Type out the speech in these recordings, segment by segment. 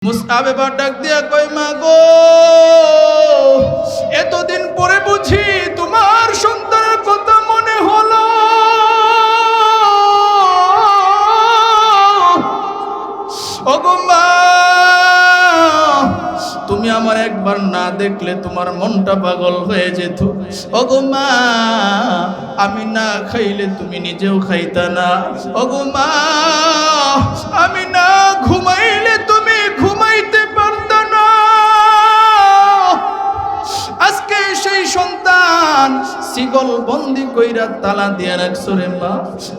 মুসআব এবার ডাক দিয়া কই মা গো, এতদিন পরে বুঝি তোমার সন্তানের কথা মনে হলো। ওগো মা, তুমি আমার একবার না দেখলে তোমার মনটা পাগল হয়ে যেত। ওগো মা, আমি না খাইলে তুমি নিজেও খাইতা না। ওগো মা, আমি না ঘুমাইলে তুমি ঘুমাইতে পারতা না। আজকে সেই সন্তান শিকল বন্দি কইরা তালা দিয়া রাখছো রে মা।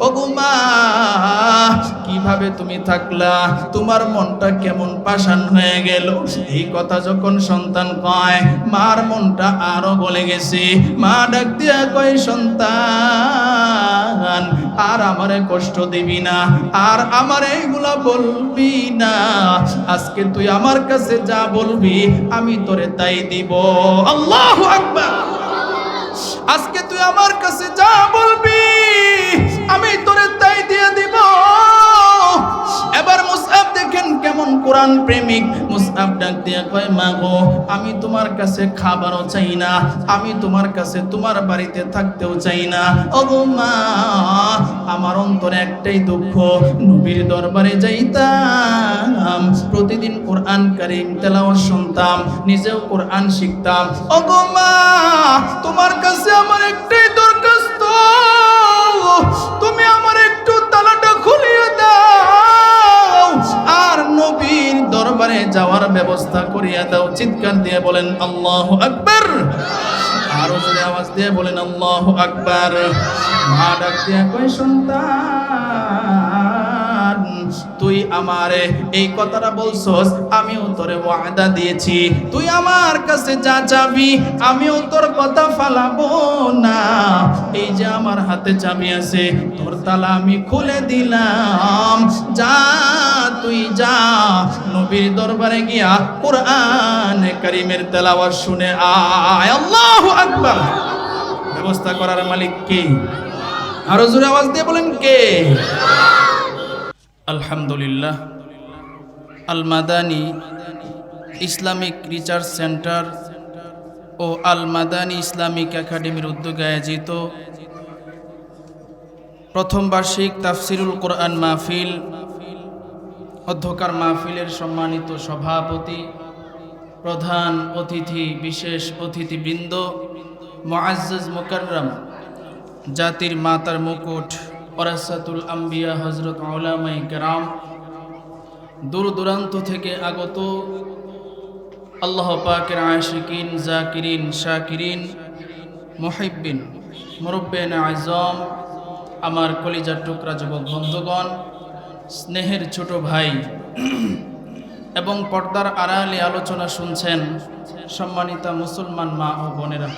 ওগো মা, কিভাবে তুমি থাকলা? তোমার মনটা কেমন পাষাণ হয়ে গেল। এই কথা যখন সন্তান কয়, মার মনটা আরো গলে গেছে। মা ডাক দিয়া কয়, সন্তান আর আমারে কষ্ট দিবি না, আর আমার এইগুলা বলবি না। আজকে তুই আমার কাছে যা বলবি আমি তোরে তাই দিব। আল্লাহু আকবার। আজকে তুই আমার কাছে যা বলবি আমি তোরে তাই দিয়ে দিব। এবার মুসআব দেখেন কেমন কোরআন প্রেমিক। মুসআব ডাক দিয়া কয়, মা গো, আমি তোমার কাছে খাবারও চাই না, আমি তোমার কাছে তোমার বাড়িতে থাকতেও চাই না। ওগো মা, আমার অন্তরে একটাই দুঃখ, নবীর দরবারে যাইতাম, প্রতিদিন কোরআন কারীম তেলাওয়াত শুনতাম, নিজেও কোরআন শিখতাম। ওগো মা, তোমার কাছে আমার একটাই দরখাস্ত, তুমি আমার একটু তালাটা খুলিয়ে দাও আর নবীর দরবারে যাওয়ার ব্যবস্থা করিয়া দাও। চিৎকার দিয়ে বলেন আল্লাহু আকবার। আরো জোরে আওয়াজ দিয়ে বলেন আল্লাহু আকবার। মা ডাক দিয়া কই, সন্তান তুই আমারে এই কথাটা বলছস, আমিও তোরে ওয়াদা দিয়েছি, তুই আমার কাছে যা চাবি আমিও তোর কথা ফালাবো না। এই যে আমার হাতে চাবি আছে, তোর তালা আমি খুলে দিলাম। যা, তুই যা, নবীর দরবারে গিয়া কোরআন কারীমের তেলাওয়াত শুনে আয়। আল্লাহু আকবার। ব্যবস্থা করার মালিক কে? আরো জোরে আওয়াজ দিয়ে বলেন কে? আলহামদুলিল্লাহ। আল মাদানী ইসলামিক রিসার্চ সেন্টার ও আল মাদানী ইসলামিক একাডেমির উদ্যোগে আয়োজিত প্রথম বার্ষিক তাফসিরুল কোরআন মাহফিল, অধ্যকার মাহফিলের সম্মানিত সভাপতি, প্রধান অতিথি, বিশেষ অতিথিবৃন্দ, মুআজ্জাজ মুকাররম, জাতির মাতার মুকুট, ওরাসাতুল আম্বিয়া হযরত উলামায়ে কেরাম, দূর দূরান্ত থেকে আগত আল্লাহ পাকের আশিকিন, জাকিরিন, শাকিরিন, মুহিব্বিন, মুরব্বিয়ানে আযম, আমার কলিজার টুকরা যুবক বন্ধুগণ, স্নেহের ছোট ভাই এবং পর্দার আড়ালে আলোচনা শুনছেন সম্মানিতা মুসলমান মা ও বোনেরা,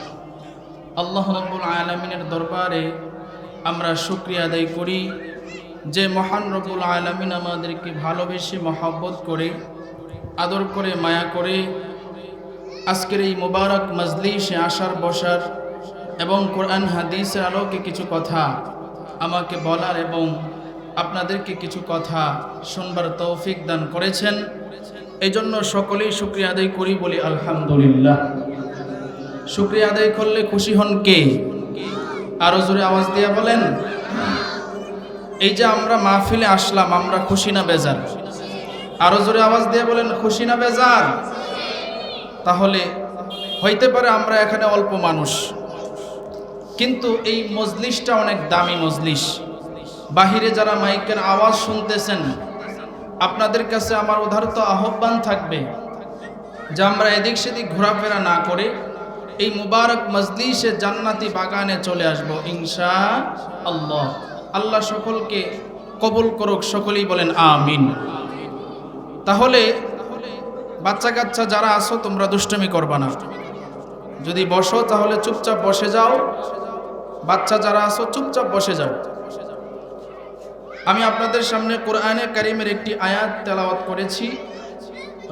আল্লাহ রাব্বুল আলামিনের দরবারে আমরা শুকরিয়া আদায় করি যে মহান রব্বুল আলামিন আমাদেরকে ভালোবেসে মহব্বত করে, আদর করে, মায়া করে আজকের এই মুবারক মজলিসে আসার, বসার এবং কোরআন হাদিসের আলোকে কিছু কথা আমাকে বলার এবং আপনাদেরকে কিছু কথা শুনবার তৌফিক দান করেছেন। এই জন্য সকলেই শুকরিয়া আদায় করি, বলি আলহামদুলিল্লাহ। শুকরিয়া আদায় করলে খুশি হন কে? আরো জোরে আওয়াজ দিয়ে বলেন। এই যে আমরা মাহফিলে আসলাম, আমরা খুশি না বেজার? আরো জোরে আওয়াজ দিয়ে বলেন, খুশি না বেজার? তাহলে হইতে পারে আমরা এখানে অল্প মানুষ, কিন্তু এই মজলিসটা অনেক দামি মজলিস। বাহিরে যারা মাইকের আওয়াজ শুনতেছেন, আপনাদের কাছে আমার উদারত আহ্বান থাকবে যে আমরা এদিক সেদিক ঘোরাফেরা না করে এই মুবারক মজলিসে জান্নাতি বাগানে চলে আসব ইনশাআল্লাহ। আল্লাহ সকলকে কবুল করুক, সকলেই বলেন আমিন। তাহলে বাচ্চা কাচ্চা যারা আছো, তোমরা দুষ্টুমি করবা না। যদি বসো তাহলে চুপচাপ বসে যাও। বাচ্চা যারা আছো চুপচাপ বসে যাও। আমি আপনাদের সামনে কোরআনে কারীমের একটি আয়াত তেলাওয়াত করেছি।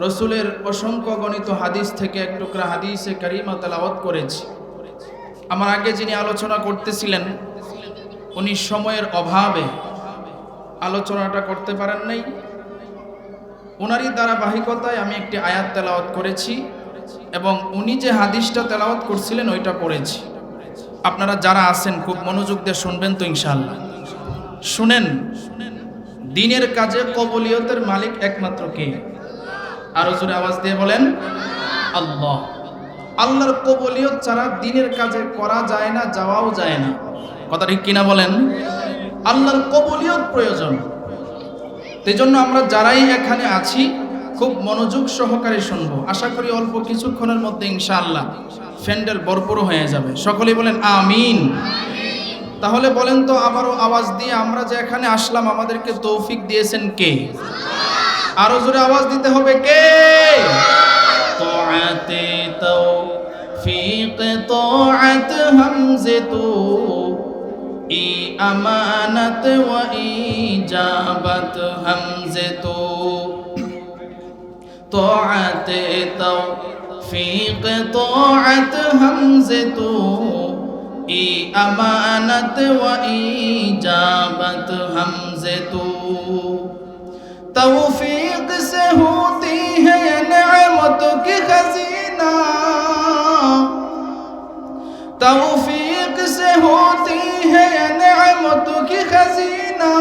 রসুলের অসংখ্য গণিত হাদিস থেকে এক টুকরা হাদিসে কারীমা তেলাওয়াত করেছি। আমার আগে যিনি আলোচনা করতেছিলেন উনি সময়ের অভাবে আলোচনাটা করতে পারেন নাই। ওনারই ধারাবাহিকতায় আমি একটি আয়াত তেলাওয়াত করেছি এবং উনি যে হাদিসটা তেলাওয়াত করছিলেন ওইটা পড়েছি। আপনারা যারা আছেন খুব মনোযোগ দিয়ে শুনবেন তো ইনশাআল্লাহ। শুনেন, দিনের কাজে কবুলিয়তের মালিক একমাত্র কে? আরো জোরে আওয়াজ দিয়ে বলেন আল্লাহ। আল্লাহর কবুলিয়ত ছাড়া দিনের কাজে করা যায় না, যাওয়াও যায় না। কথা ঠিক কিনা বলেন? আল্লাহর কবুলিয়ত প্রয়োজন। এই জন্য আমরা যারাই এখানে আছি খুব মনোযোগ সহকারে শুনবো। আশা করি অল্প কিছুক্ষণের মধ্যে ইনশাআল্লাহ ফ্যান্ডেল ভরপুর হয়ে যাবে। সকলেই বলেন আমিন। তাহলে বলেন তো আবারও আওয়াজ দিয়ে, আমরা যে এখানে আসলাম আমাদেরকে তৌফিক দিয়েছেন কে? আরো জোরে আওয়াজ দিতে হবে, কে? তোআতে তৌফিক তোআত হামজে ই আমানত ওয়া ইজাবত হামজে তোআতে তৌফিক তোআত হামজে ই আমানত ওয়া ইজাবত হামজে तौफीक से होती है ये नेमतों की खजीना, तौफीक से होती है ये नेमतों की खजीना,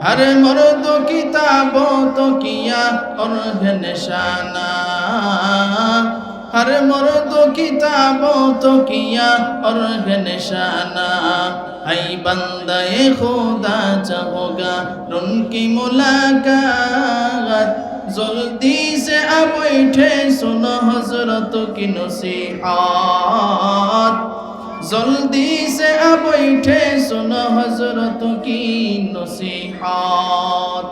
हर मर्द किताबों तो किया और है निशाना, हर मर्द किताबों तो किया और है निशाना, ऐ बंदे खुदा चाहोगा उनकी मुलाकात, जल्दी से अब बैठे सुनो हजरतों की नसीहत, जल्दी से अब बैठे सुनो हजरतों की नसीहत।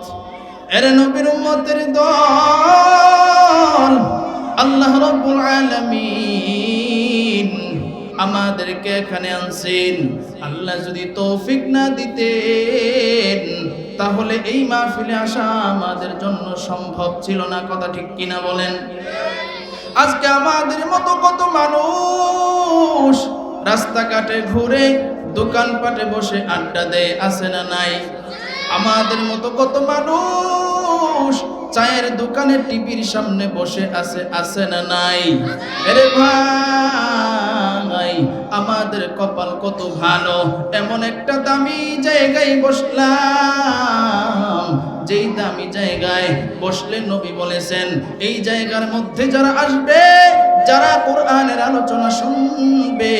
एरे नबीर उम्मतेर दल আল্লাহ রাব্বুল আলামিন আমাদেরকে এখানে আনছেন। আল্লাহ যদি তৌফিক না দিতেন তাহলে এই মাহফিলে আসা আমাদের জন্য সম্ভব ছিল না। কথা ঠিক কিনা বলেন? আজকে আমাদের মতো কত মানুষ রাস্তাঘাটে ঘুরে দোকানপাটে বসে আড্ডা দেয়, আছে না নাই? আমাদের মতো কত মানুষ চায়ের দোকানে টিভির সামনে বসে আছে না নাই? আরে ভাই, আমাদের কপাল কত ভালো, এমন একটা দামি জায়গায় বসলাম, যেই দামি জায়গায় বসলে নবী বলেছেন এই জায়গার মধ্যে যারা আসবে, যারা কোরআনের আলোচনা শুনবে,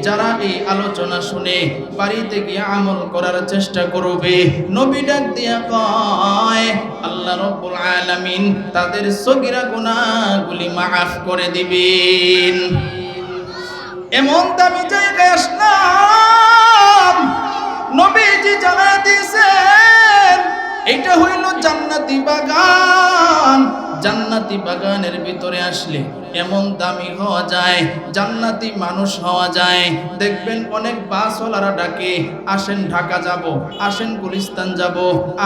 যারা এই আলোচনা শুনে বাড়িতে গিয়ে আমল করার চেষ্টা করবে, নবী ডাক দিয়া কয় আল্লাহ রাব্বুল আলামিন তাদের সগীরা গুনাহগুলি মাফ করে দিবেন। এমন দামি জায়গায় আসলাম, নবীজি জানায় দিয়েছেন এটা হইল জান্নাতি বাগান। জান্নাতি বাগানের ভিতরে আসলে এমন দামি হওয়া যায়, জান্নাতি মানুষ হওয়া যায়। দেখবেন অনেক বাসওয়ালারা ডাকে, আসেন ঢাকা যাব, আসেন গুলিস্তান যাব,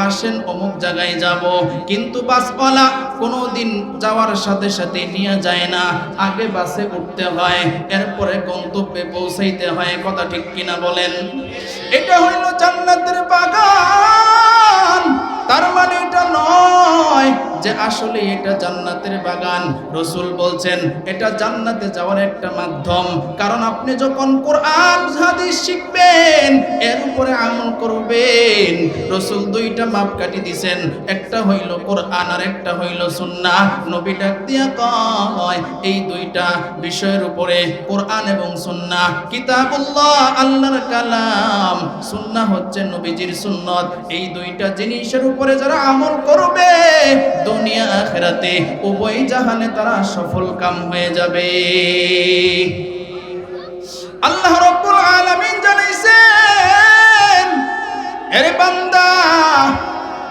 আসেন অমুক জায়গায় যাব, কিন্তু বাসওয়ালা কোনোদিন যাওয়ার সাথে সাথে নিয়ে যায় না। আগে বাসে উঠতে হয়, এরপরে গন্তব্যে পৌঁছাইতে হয়। কথা ঠিক কিনা বলেন? এটা হইল জান্নাতের বাগান। তার মানে এটা নয় যে আসলে এটা জান্নাতের বাগান। রাসূল বলছেন এটা জান্নাতে যাওয়ার একটা মাধ্যম। কারণ আপনি যখন কোরআন হাদিস শিখবেন, এর উপরে আমল করবেন, রাসূল দুইটা মাপকাঠি দিবেন, একটা হইল কোরআন আর একটা হইল সুন্নাহ। নবী ডাক দিয়া কয় এই দুইটা বিষয়ের উপরে, কোরআন এবং সুন্নাহ, কিতাবুল্লাহ আল্লাহর কালাম, সুন্নাহ হচ্ছে নবীজির সুন্নত, এই দুইটা জিনিসের উপরে যারা আমল করবে দুনিয়া আখিরাতে উভয় জাহানে তারা সফল কাম হয়ে যাবে। আল্লাহ রাব্বুল আলামিন জানাইছেন, আরে বান্দা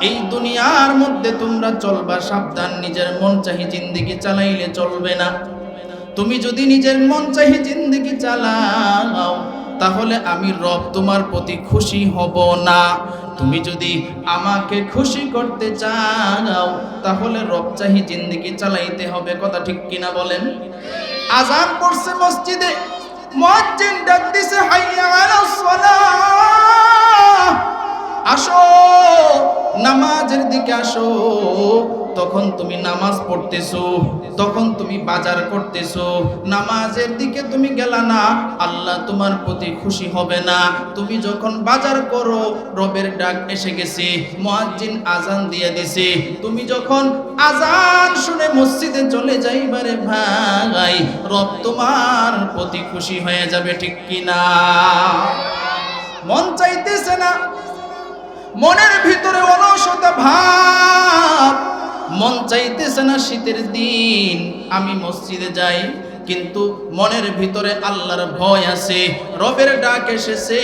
এই দুনিয়ার মধ্যে তোমরা চলবা সাবধান, নিজের মন চাহি জিন্দেগি চালাইলে চলবে না। তুমি যদি নিজের মন চাহি জিন্দেগি চালাও তাহলে আমি রব তোমার প্রতি খুশি হব না। তুমি যদি আমাকে খুশি করতে চাও তাহলে রব চাহি জিন্দেগি চালাইতে হবে। কথা ঠিক কিনা বলেন? আযান পড়ছে মসজিদে, মুয়াজ্জিন ডাক দিছে হাইয়া আলাস সালাহ, আসো নামাজের দিকে আসো। তখন তুমি নামাজ পড়তেছো, তখন তুমি বাজার করতেছো, নামাজের দিকে তুমি গেলা না, আল্লাহ তোমার প্রতি খুশি হবে না। তুমি যখন বাজার করো, রবের ডাক এসে গেছে, মুয়াজ্জিন আজান দিয়ে দিছে, তুমি যখন আজান শুনে মসজিদে চলে যাইবারে ভাই, রব তোমার প্রতি খুশি হয়ে যাবে, ঠিক কিনা? মন চাইতেছে না, মনের ভিতরে অলসতা ভাব, মন চাইতেছে না শীতের দিন আমি মসজিদে যাই, কিন্তু মনের ভিতরে আল্লাহর ভয় আছে, রবের ডাক এসেছে।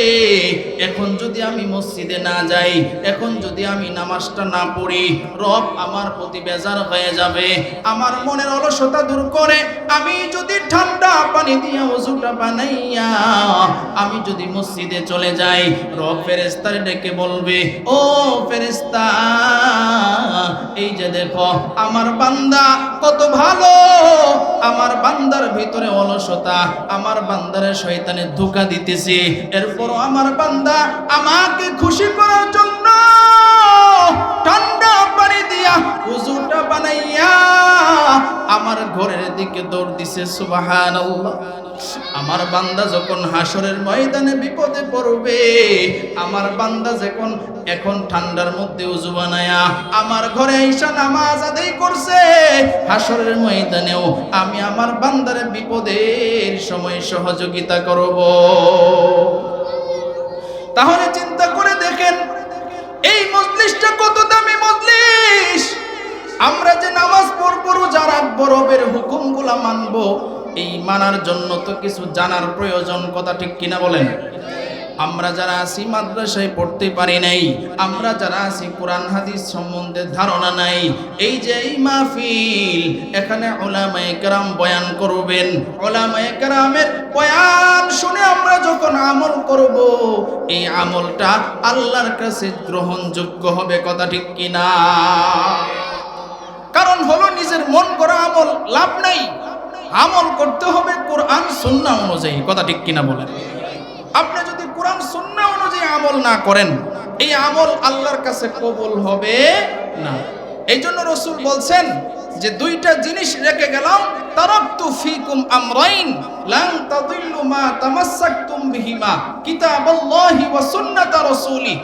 এখন যদি আমি মসজিদে না যাই, এখন যদি আমি নামাজটা না পড়ি, রব আমার প্রতি বেজার হয়ে যাবে। আমার মনের অলসতা দূর করে আমি যদি ঠান্ডা পানি দিয়ে ওযুটা বানাইয়া আমি যদি মসজিদে চলে যাই, রব ফেরেশতারে ডেকে বলবে, ও ফেরেশতা, এই যে দেখো আমার বান্দা কত ভালো, আমার বান্দার ভিতরে অলসতা, আমার বান্দারে শয়তানে ধোঁকা দিতেছে, এরপরও আমার বান্দা আমাকে খুশি করার জন্য ঠান্ডা পানি দিয়া ওযুটা বানাইয়া আমার ঘরের দিকে দৌড় দিছে। সুবহানাল্লাহ। আমার বান্দা যখন হাসরের ময়দানে বিপদে পড়বে, আমার বান্দা যখন এখন ঠান্ডার মধ্যে ওযু বানায়া আমার ঘরে আইসা নামাজ আদায় করছে, হাসরের ময়দানেও আমি আমার বান্দারে বিপদের সময় সহযোগিতা করব। তাহলে চিন্তা করে দেখেন এই মজলিসটা কত দামি মজলিস। আমরা যে নামাজ পড়বো, রোজা রাখবো, রবের হুকুমগুলা মানবো, এই মানার জন্য তো কিছু জানার প্রয়োজন, কথা ঠিক কিনা বলেন? আমরা যারা আছি মাদ্রাসায় পড়তে পারি নাই, আমরা যারা আছি কোরআন হাদিস সম্বন্ধে ধারণা নাই, এই যে এই মাহফিল, এখানে উলামায়ে কেরাম বয়ান করবেন, উলামায়ে কেরামের বয়ান শুনে আমরা যখন আমল করব, এই আমলটা আল্লাহর কাছে গ্রহণযোগ্য হবে, কথা ঠিক কিনা? কারণ হলো নিজের মন করা আমল লাভ নাই, আমল করতে হবে কোরআন সুন্নাহ অনুযায়ী, কথা ঠিক কিনা বলেন? আপনি যদি কোরআন সুন্নাহ অনুযায়ী আমল না করেন, এই আমল আল্লাহর কাছে কবুল হবে না। এই জন্য রাসূল বলছেন যে দুইটা জিনিস রেখে গেলাম, তারাকতু ফীকুম আমরাইন লান তাদিল্লু মা তামাসসাকতুম বিহিমা কিতাবাল্লাহি ওয়া সুন্নাতা রাসূলি।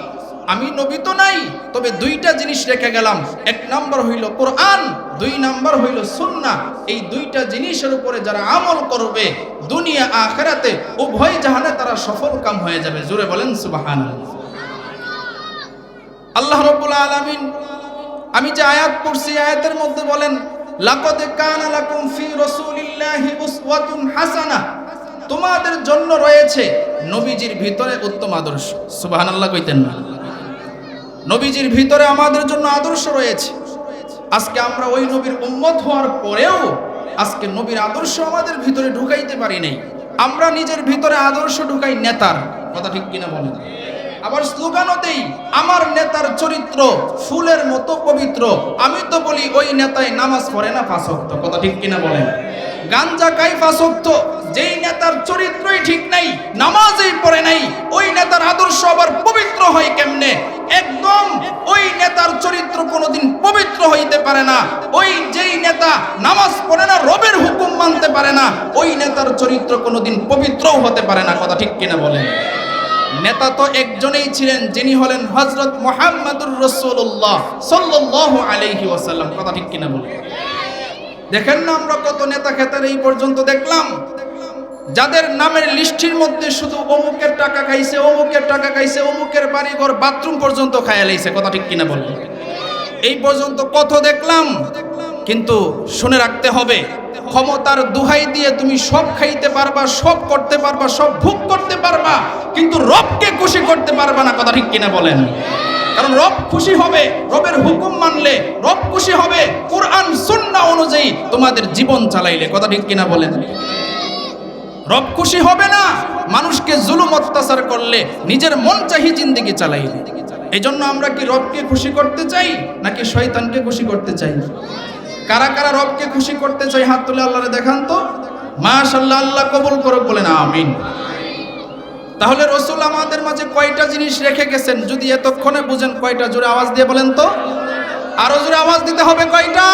আমি নবী তো নাই, তবে দুইটা জিনিস রেখে গেলাম, এক নাম্বার হইল কোরআন, দুই নাম্বার হইল সুন্নাহ। এই দুইটা জিনিসের উপরে যারা আমল করবে, দুনিয়া আখিরাতে উভয় জাহানে তারা সফল কাম হয়ে যাবে। জোরে বলেন সুবহানাল্লাহ। আল্লাহ রাব্বুল আলামিন আমি যে আয়াত পড়ছি, আয়াতের মধ্যে বলেন, লাকাদ কানা লাকুম ফি রাসূলিল্লাহি উসওয়াতুন হাসানাহ, তোমাদের জন্য রয়েছে নবীজির ভিতরে উত্তম আদর্শ। সুবহানাল্লাহ কইতেন না? নবীজির ভিতরে আমাদের জন্য আদর্শ রয়েছে। আজকে আমরা ওই নবীর উম্মত হওয়ার পরেও আজকে নবীর আদর্শ আমাদের ভিতরে ঢুকাইতে পারি নাই। আমরা নিজের ভিতরে আদর্শ ঢুকাই নেতার, কথা ঠিক কিনা বলেন? আবার স্লোগানও দেই, আমার নেতার চরিত্র ফুলের মতো পবিত্র। আমি তো বলি ওই নেতায় নামাজ পড়ে না 5 ওয়াক্ত, কথা ঠিক কিনা বলেন? গাঞ্জা খাই 5 ওয়াক্ত, যেই নেতার চরিত্রই ঠিক নাই, নামাজই পড়ে নাই, ওই নেতার আদর্শ আবার পবিত্র হয় কেমনে? একদম ওই নেতার চরিত্র কোনোদিন পবিত্র হইতে পারে না। ওই যেই নেতা নামাজ পড়ে না, রবের হুকুম মানতে পারে না, ওই নেতার চরিত্র কোনোদিন পবিত্রও হতে পারে না, কথা ঠিক কিনা বলেন? নেতা তো একজনেই ছিলেন, যিনি হলেন হযরত মুহাম্মদুর রাসূলুল্লাহ সাল্লাল্লাহু আলাইহি ওয়াসাল্লাম, কথা ঠিক কিনা বলেন? দেখেন না আমরা কত নেতা খেতার এই পর্যন্ত দেখলাম, যাদের নামের লিস্টির মধ্যে শুধু অমুকের টাকা খাইছে, অমুকের টাকা খাইছে, অমুকের বাড়িঘর বাথরুম পর্যন্ত খাইয়া লাইছে, কথা ঠিক কিনা বলেন? এই পর্যন্ত কত দেখলাম। কিন্তু শুনে রাখতে হবে, ক্ষমতার দুহাই দিয়ে তুমি সব খাইতে পারবা, সব করতে পারবা, সব ভোগ করতে পারবা, কিন্তু রবকে খুশি করতে পারবা না, কথা ঠিক কিনা বলেন? কারণ রব খুশি হবে রবের হুকুম মানলে, রব খুশি হবে কোরআন সুন্নাহ অনুযায়ী তোমাদের জীবন চালাইলে, কথা ঠিক কিনা বলেন? রব খুশি হবে না মানুষকে জুলুম অত্যাচার করলে, নিজের মন চাহি জিন্দেগি চালাইলে। এই জন্য আমরা কি রবকে খুশি করতে চাই নাকি শয়তানকে খুশি করতে চাই? কারা কারা রবকে খুশি করতে চাই হাত তুলে আল্লাহরে দেখান তো। মাশাআল্লাহ, আল্লাহ কবুল করুক, বলেন আমিন। তাহলে রসুল আমাদের মাঝে কয়টা জিনিস রেখে গেছেন? যদি এতক্ষণে বুঝেন কয়টা, জোরে আওয়াজ দিয়ে বলেন তো। আরো জোরে আওয়াজ দিতে হবে, কয়টা?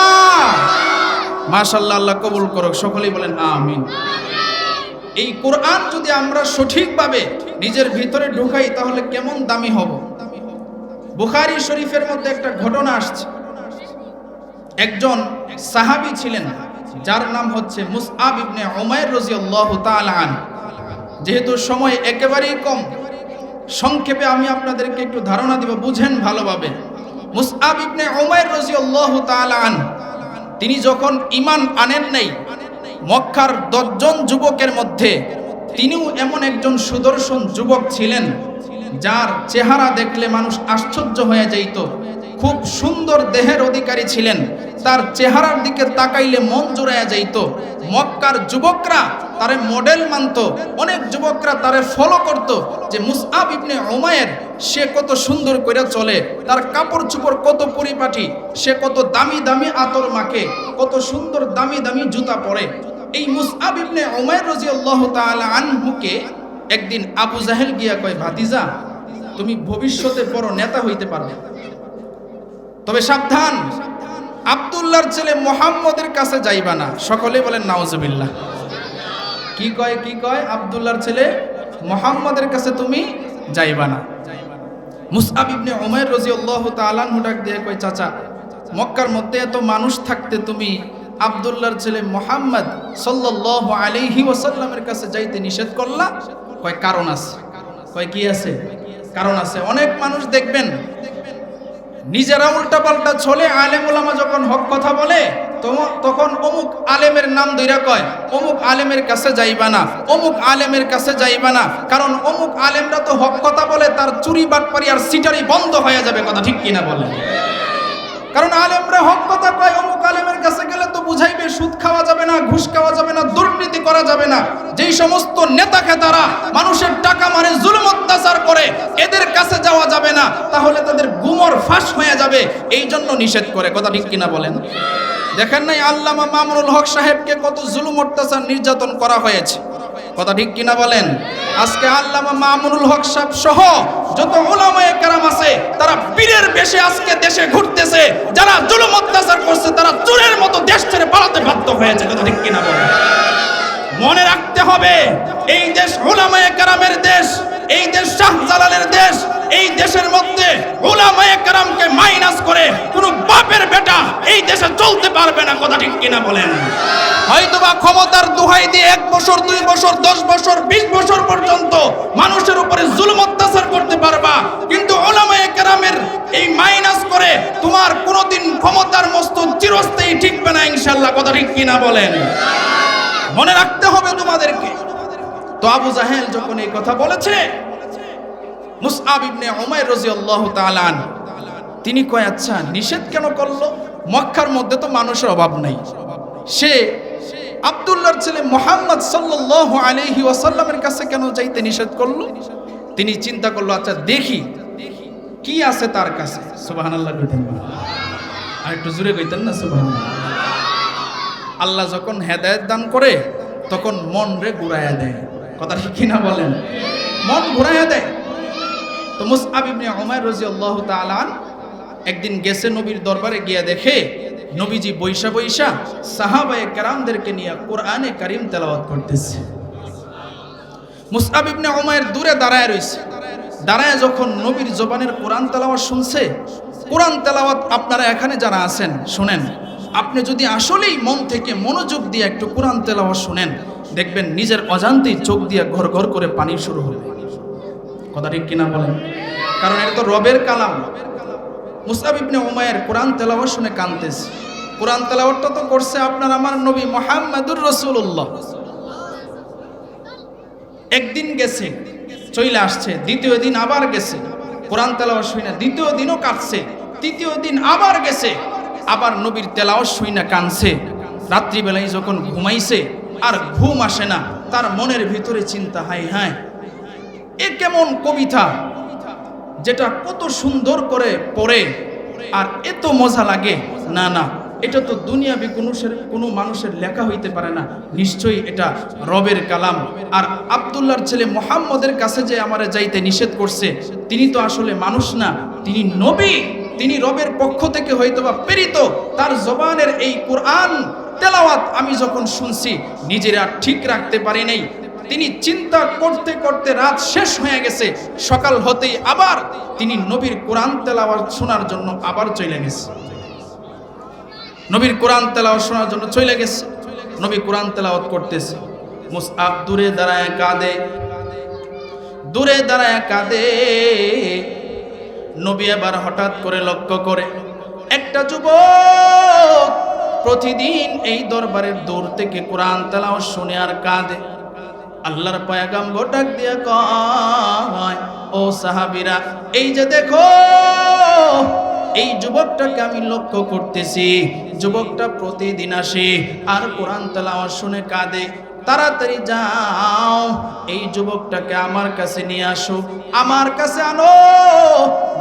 মাশাআল্লাহ, আল্লাহ কবুল করুক, সকলেই বলেন আমিন। এই কোরআন যদি আমরা সঠিকভাবে নিজের ভিতরে ঢুকাই তাহলে কেমন দামি হব। বুখারী শরীফের মধ্যে একটা ঘটনা আসছে। একজন সাহাবী ছিলেন যার নাম হচ্ছে মুসআব ইবনে উমাইর রাদিয়াল্লাহু তাআলা আনহু। যেহেতু সময় একেবারেই কম, সংক্ষেপে আমি আপনাদেরকে একটু ধারণা দিব, বুঝেন ভালোভাবে। মুসআব ইবনে উমাইর রাদিয়াল্লাহু তাআলা আনহু তিনি যখন ঈমান আনেন নাই, মক্কার 10 জন যুবকের মধ্যে তিনিও এমন একজন সুদর্শন যুবক ছিলেন যার চেহারা দেখলে মানুষ আশ্চর্য হয়ে যাইত। খুব সুন্দর দেহের অধিকারী ছিলেন, তার চেহারার দিকে তাকাইলে মন জুড়াইয়া যাইত। মক্কার যুবকরা তারে মডেল মানত, অনেক যুবকরা তারে ফলো করত যে মুসআব ইবনে উমাইর সে কত সুন্দর করে চলে, তার কাপড় চোপড় কত পরিপাটি, সে কত দামি দামি আতর মাখে, কত সুন্দর দামি দামি জুতা পরে। এই মুসআব ইবনে উমাইর রাদিয়াল্লাহু তাআলা আনহুকে একদিন আবু জাহেল গিয়া কয়, ভাতিজা তুমি ভবিষ্যতে বড় নেতা হইতে পারবে, তবে সাবধান, আব্দুল্লাহর ছেলে মুহাম্মদের কাছে যাইবা না। সকলে বলেন নাউজুবিল্লাহ। কি কয়? আব্দুল্লাহর ছেলে মুহাম্মদের কাছে তুমি যাইবা না। মুসআব ইবনে উমাইর রাদিয়াল্লাহু তাআলা আনহু ডাক দিয়ে কয়, চাচা মক্কার মধ্যে এত মানুষ থাকতে তুমি আব্দুল্লাহর ছেলে মুহাম্মদ সাল্লাল্লাহু আলাইহি ওয়াসাল্লামের কাছে যাইতে নিষেধ করলা? কয় কারণ আছে। কয় কি আছে? কারণ আছে। অনেক মানুষ দেখবেন নিজেরা উল্টাপাল্টা চলে, আলেম ওলামা যখন হক কথা বলে তখন অমুক আলেমের নাম ধইরা কয় অমুক আলেমের কাছে যাইবা না, অমুক আলেমের কাছে যাইবা না, কারণ অমুক আলেমরা তো হক কথা বলে, তার চুরি বাটপারি আর সিটারি বন্ধ হয়ে যাবে। কথা ঠিক কিনা বলেন? কারণ আলেমরা হক কথা কয়, অমুক আলেমের কাছে গেলে তো বুঝাইবে সুদ খাওয়া যাবে না, ঘুষ খাওয়া যাবে না, দুর্নীতি করা যাবে না। যেই সমস্ত নেতা খেতারা মানুষের টাকা মানে জুলুম অত্যাচার করে, এদের কাছে যাওয়া যাবে না, তাহলে তাদের গুমর ফাঁস হয়ে যাবে, এই জন্য নিষেধ করে। কথা ঠিক কিনা বলেন? দেখেন নাই আল্লামা মামুনুল হক সাহেবকে কত জুলুম অত্যাচার নির্যাতন করা হয়েছে? কথা ঠিক কিনা বলেন? আজকে আল্লামা মামুনুল হক সাহেব সহ যত উলামায়ে কেরাম আছে তারা পীরের বেশে আজকে দেশে ঘুরতেছে। যারা জুলুম অত্যাচার করছে তারা চোরের মতো দেশ ছেড়ে পালাতে বাধ্য হয়েছে। কথা ঠিক কিনা বলেন? মনে রাখতে হবে, এই দেশ উলামায়ে কেরামের দেশ, এই দেশ শাহজালালের দেশ। এই দেশের মধ্যে উলামায়ে কেরামকে মাইনাস করে কোনো বাপের বেটা এই দেশে চলতে পারবে না। কথা ঠিক কিনা বলেন? হয়তোবা ক্ষমতার দোহাই দিয়ে 1 বছর 2 বছর 10 বছর 20 বছর পর্যন্ত মানুষের উপরে জুলুম অত্যাচার করতে পারবা, কিন্তু উলামায়ে কেরামের এই মাইনাস করে তোমার কোনোদিন ক্ষমতার মস্ত চিরস্থায়ী ঠিকবে না ইনশাআল্লাহ। কথা ঠিক কিনা বলেন? মনে রাখতে হবে তোমাদেরকে। তো আবু জাহেল যখন এই কথা বলেছে, মুসআব ইবনে উমাইর রাদিয়াল্লাহু তাআলা আনহু তিনি কয়, আচ্ছা নিষেধ কেন করলো? মক্কার মধ্যে তো মানুষের অভাব নাই, সে আব্দুল্লাহর ছেলে মুহাম্মদ সাল্লাল্লাহু আলাইহি ওয়াসাল্লামের কাছে কেন যাইতে নিষেধ করলো? তিনি চিন্তা করলো, আচ্ছা দেখি কি আছে তার কাছে। সুবহানাল্লাহ কইতেন না? আর একটু জোরে কইতেন না সুবহানাল্লাহ? আল্লাহ যখন হেদায়েত দান করে তখন মন রে ঘুরাইয়া দেয়। কথা ঠিক কিনা বলেন? মন ঘুরাইয়া দেয়। তো মুসআব ইবনে উমাইর রাদিয়াল্লাহু তাআলা একদিন গেছে নবীর দরবারে, গিয়া দেখে নবীজি বৈশা বৈশা সাহাবায়ে কেরামদেরকে নিয়ে কোরআনে কারীম তেলাওয়াত করতেছে। মুসআব ইবনে উমাইর দূরে দাঁড়ায় রইছে। দাঁড়ায় যখন নবীর জবানের কোরআন তেলাওয়াত শুনছে, কোরআন তেলাওয়াত আপনারা এখানে যারা আছেন শুনেন, আপনি যদি আসলেই মন থেকে মনোযোগ দিয়ে একটু কোরআন তেলাওয়াত শুনেন, দেখবেন নিজের অজান্তেই চোখ দিয়ে ঘর ঘর করে পানি শুরু হবে। কথা ঠিক কিনা বলেন? কারণ এটা তো রবের কালাম। মুসআব ইবনে উমাইর কোরআন তেলাওয়াত শুনে কাঁদতেছে। কোরআন তেলাওয়াতটা তো করছে আপনার আমার নবী মুহাম্মদুর রাসূলুল্লাহ। একদিন গেছে, চলে আসছে, দ্বিতীয় দিন আবার গেছে, কোরআন তেলাওয়াত শুনে দ্বিতীয় দিনও কাঁদছে, তৃতীয় দিন আবার গেছে, আবার নবীর তেলাওয়াত শুনে কাঁদছে। রাত্রিবেলায় যখন ঘুমাইছে আর ঘুম আসে না, তার মনের ভিতরে চিন্তা, হায় হায় এ কেমন কবিতা যেটা কত সুন্দর করে পড়ে আর এত মজা লাগে। না না, এটা তো দুনিয়াবি কোনো মানুষের লেখা হইতে পারে না, নিশ্চয়ই এটা রবের কালাম। আর আব্দুল্লাহর ছেলে মুহাম্মদের কাছে যে আমারে যাইতে নিষেধ করছে, তিনি তো আসলে মানুষ না, তিনি নবী, তিনি রবের পক্ষ থেকে হয়তোবা প্রেরিত। তার জবানের এই কোরআন তেলাওয়াত আমি যখন শুনছি, নিজের আর ঠিক রাখতে পারি নাই। তিনি চিন্তা করতে করতে রাত শেষ হয়ে গেছে, সকাল হতেই আবার তিনি নবীর কোরআন তেলাওয়াত শোনার জন্য আবার চলে গেছে। নবীর কোরআন তেলাওয়াত শোনার জন্য চলে গেছে। নবী কোরআন তেলাওয়াত করতেছে, মুসআব দূরে দাঁড়ায় কাঁদে, দূরে দাঁড়ায় কাঁদে। নবী এবার হঠাৎ করে লক্ষ্য করে একটা যুবক প্রতিদিন এই দরবারের দূর থেকে কোরআন তেলাওয়াত শুনে আর কাঁদে। আল্লাহর পয়গম্বর ডাক দিয়া কয়, ও সাহাবীরা, এই যে দেখো এই যুবকটাকে আমি লক্ষ্য করতেছি, যুবকটা প্রতিদিন আসে আর কোরআন তেলাওয়াত শুনে কাঁদে। তাড়াতাড়ি যাও, এই যুবকটাকে আমার কাছে নিয়ে আসো, আমার কাছে আনো,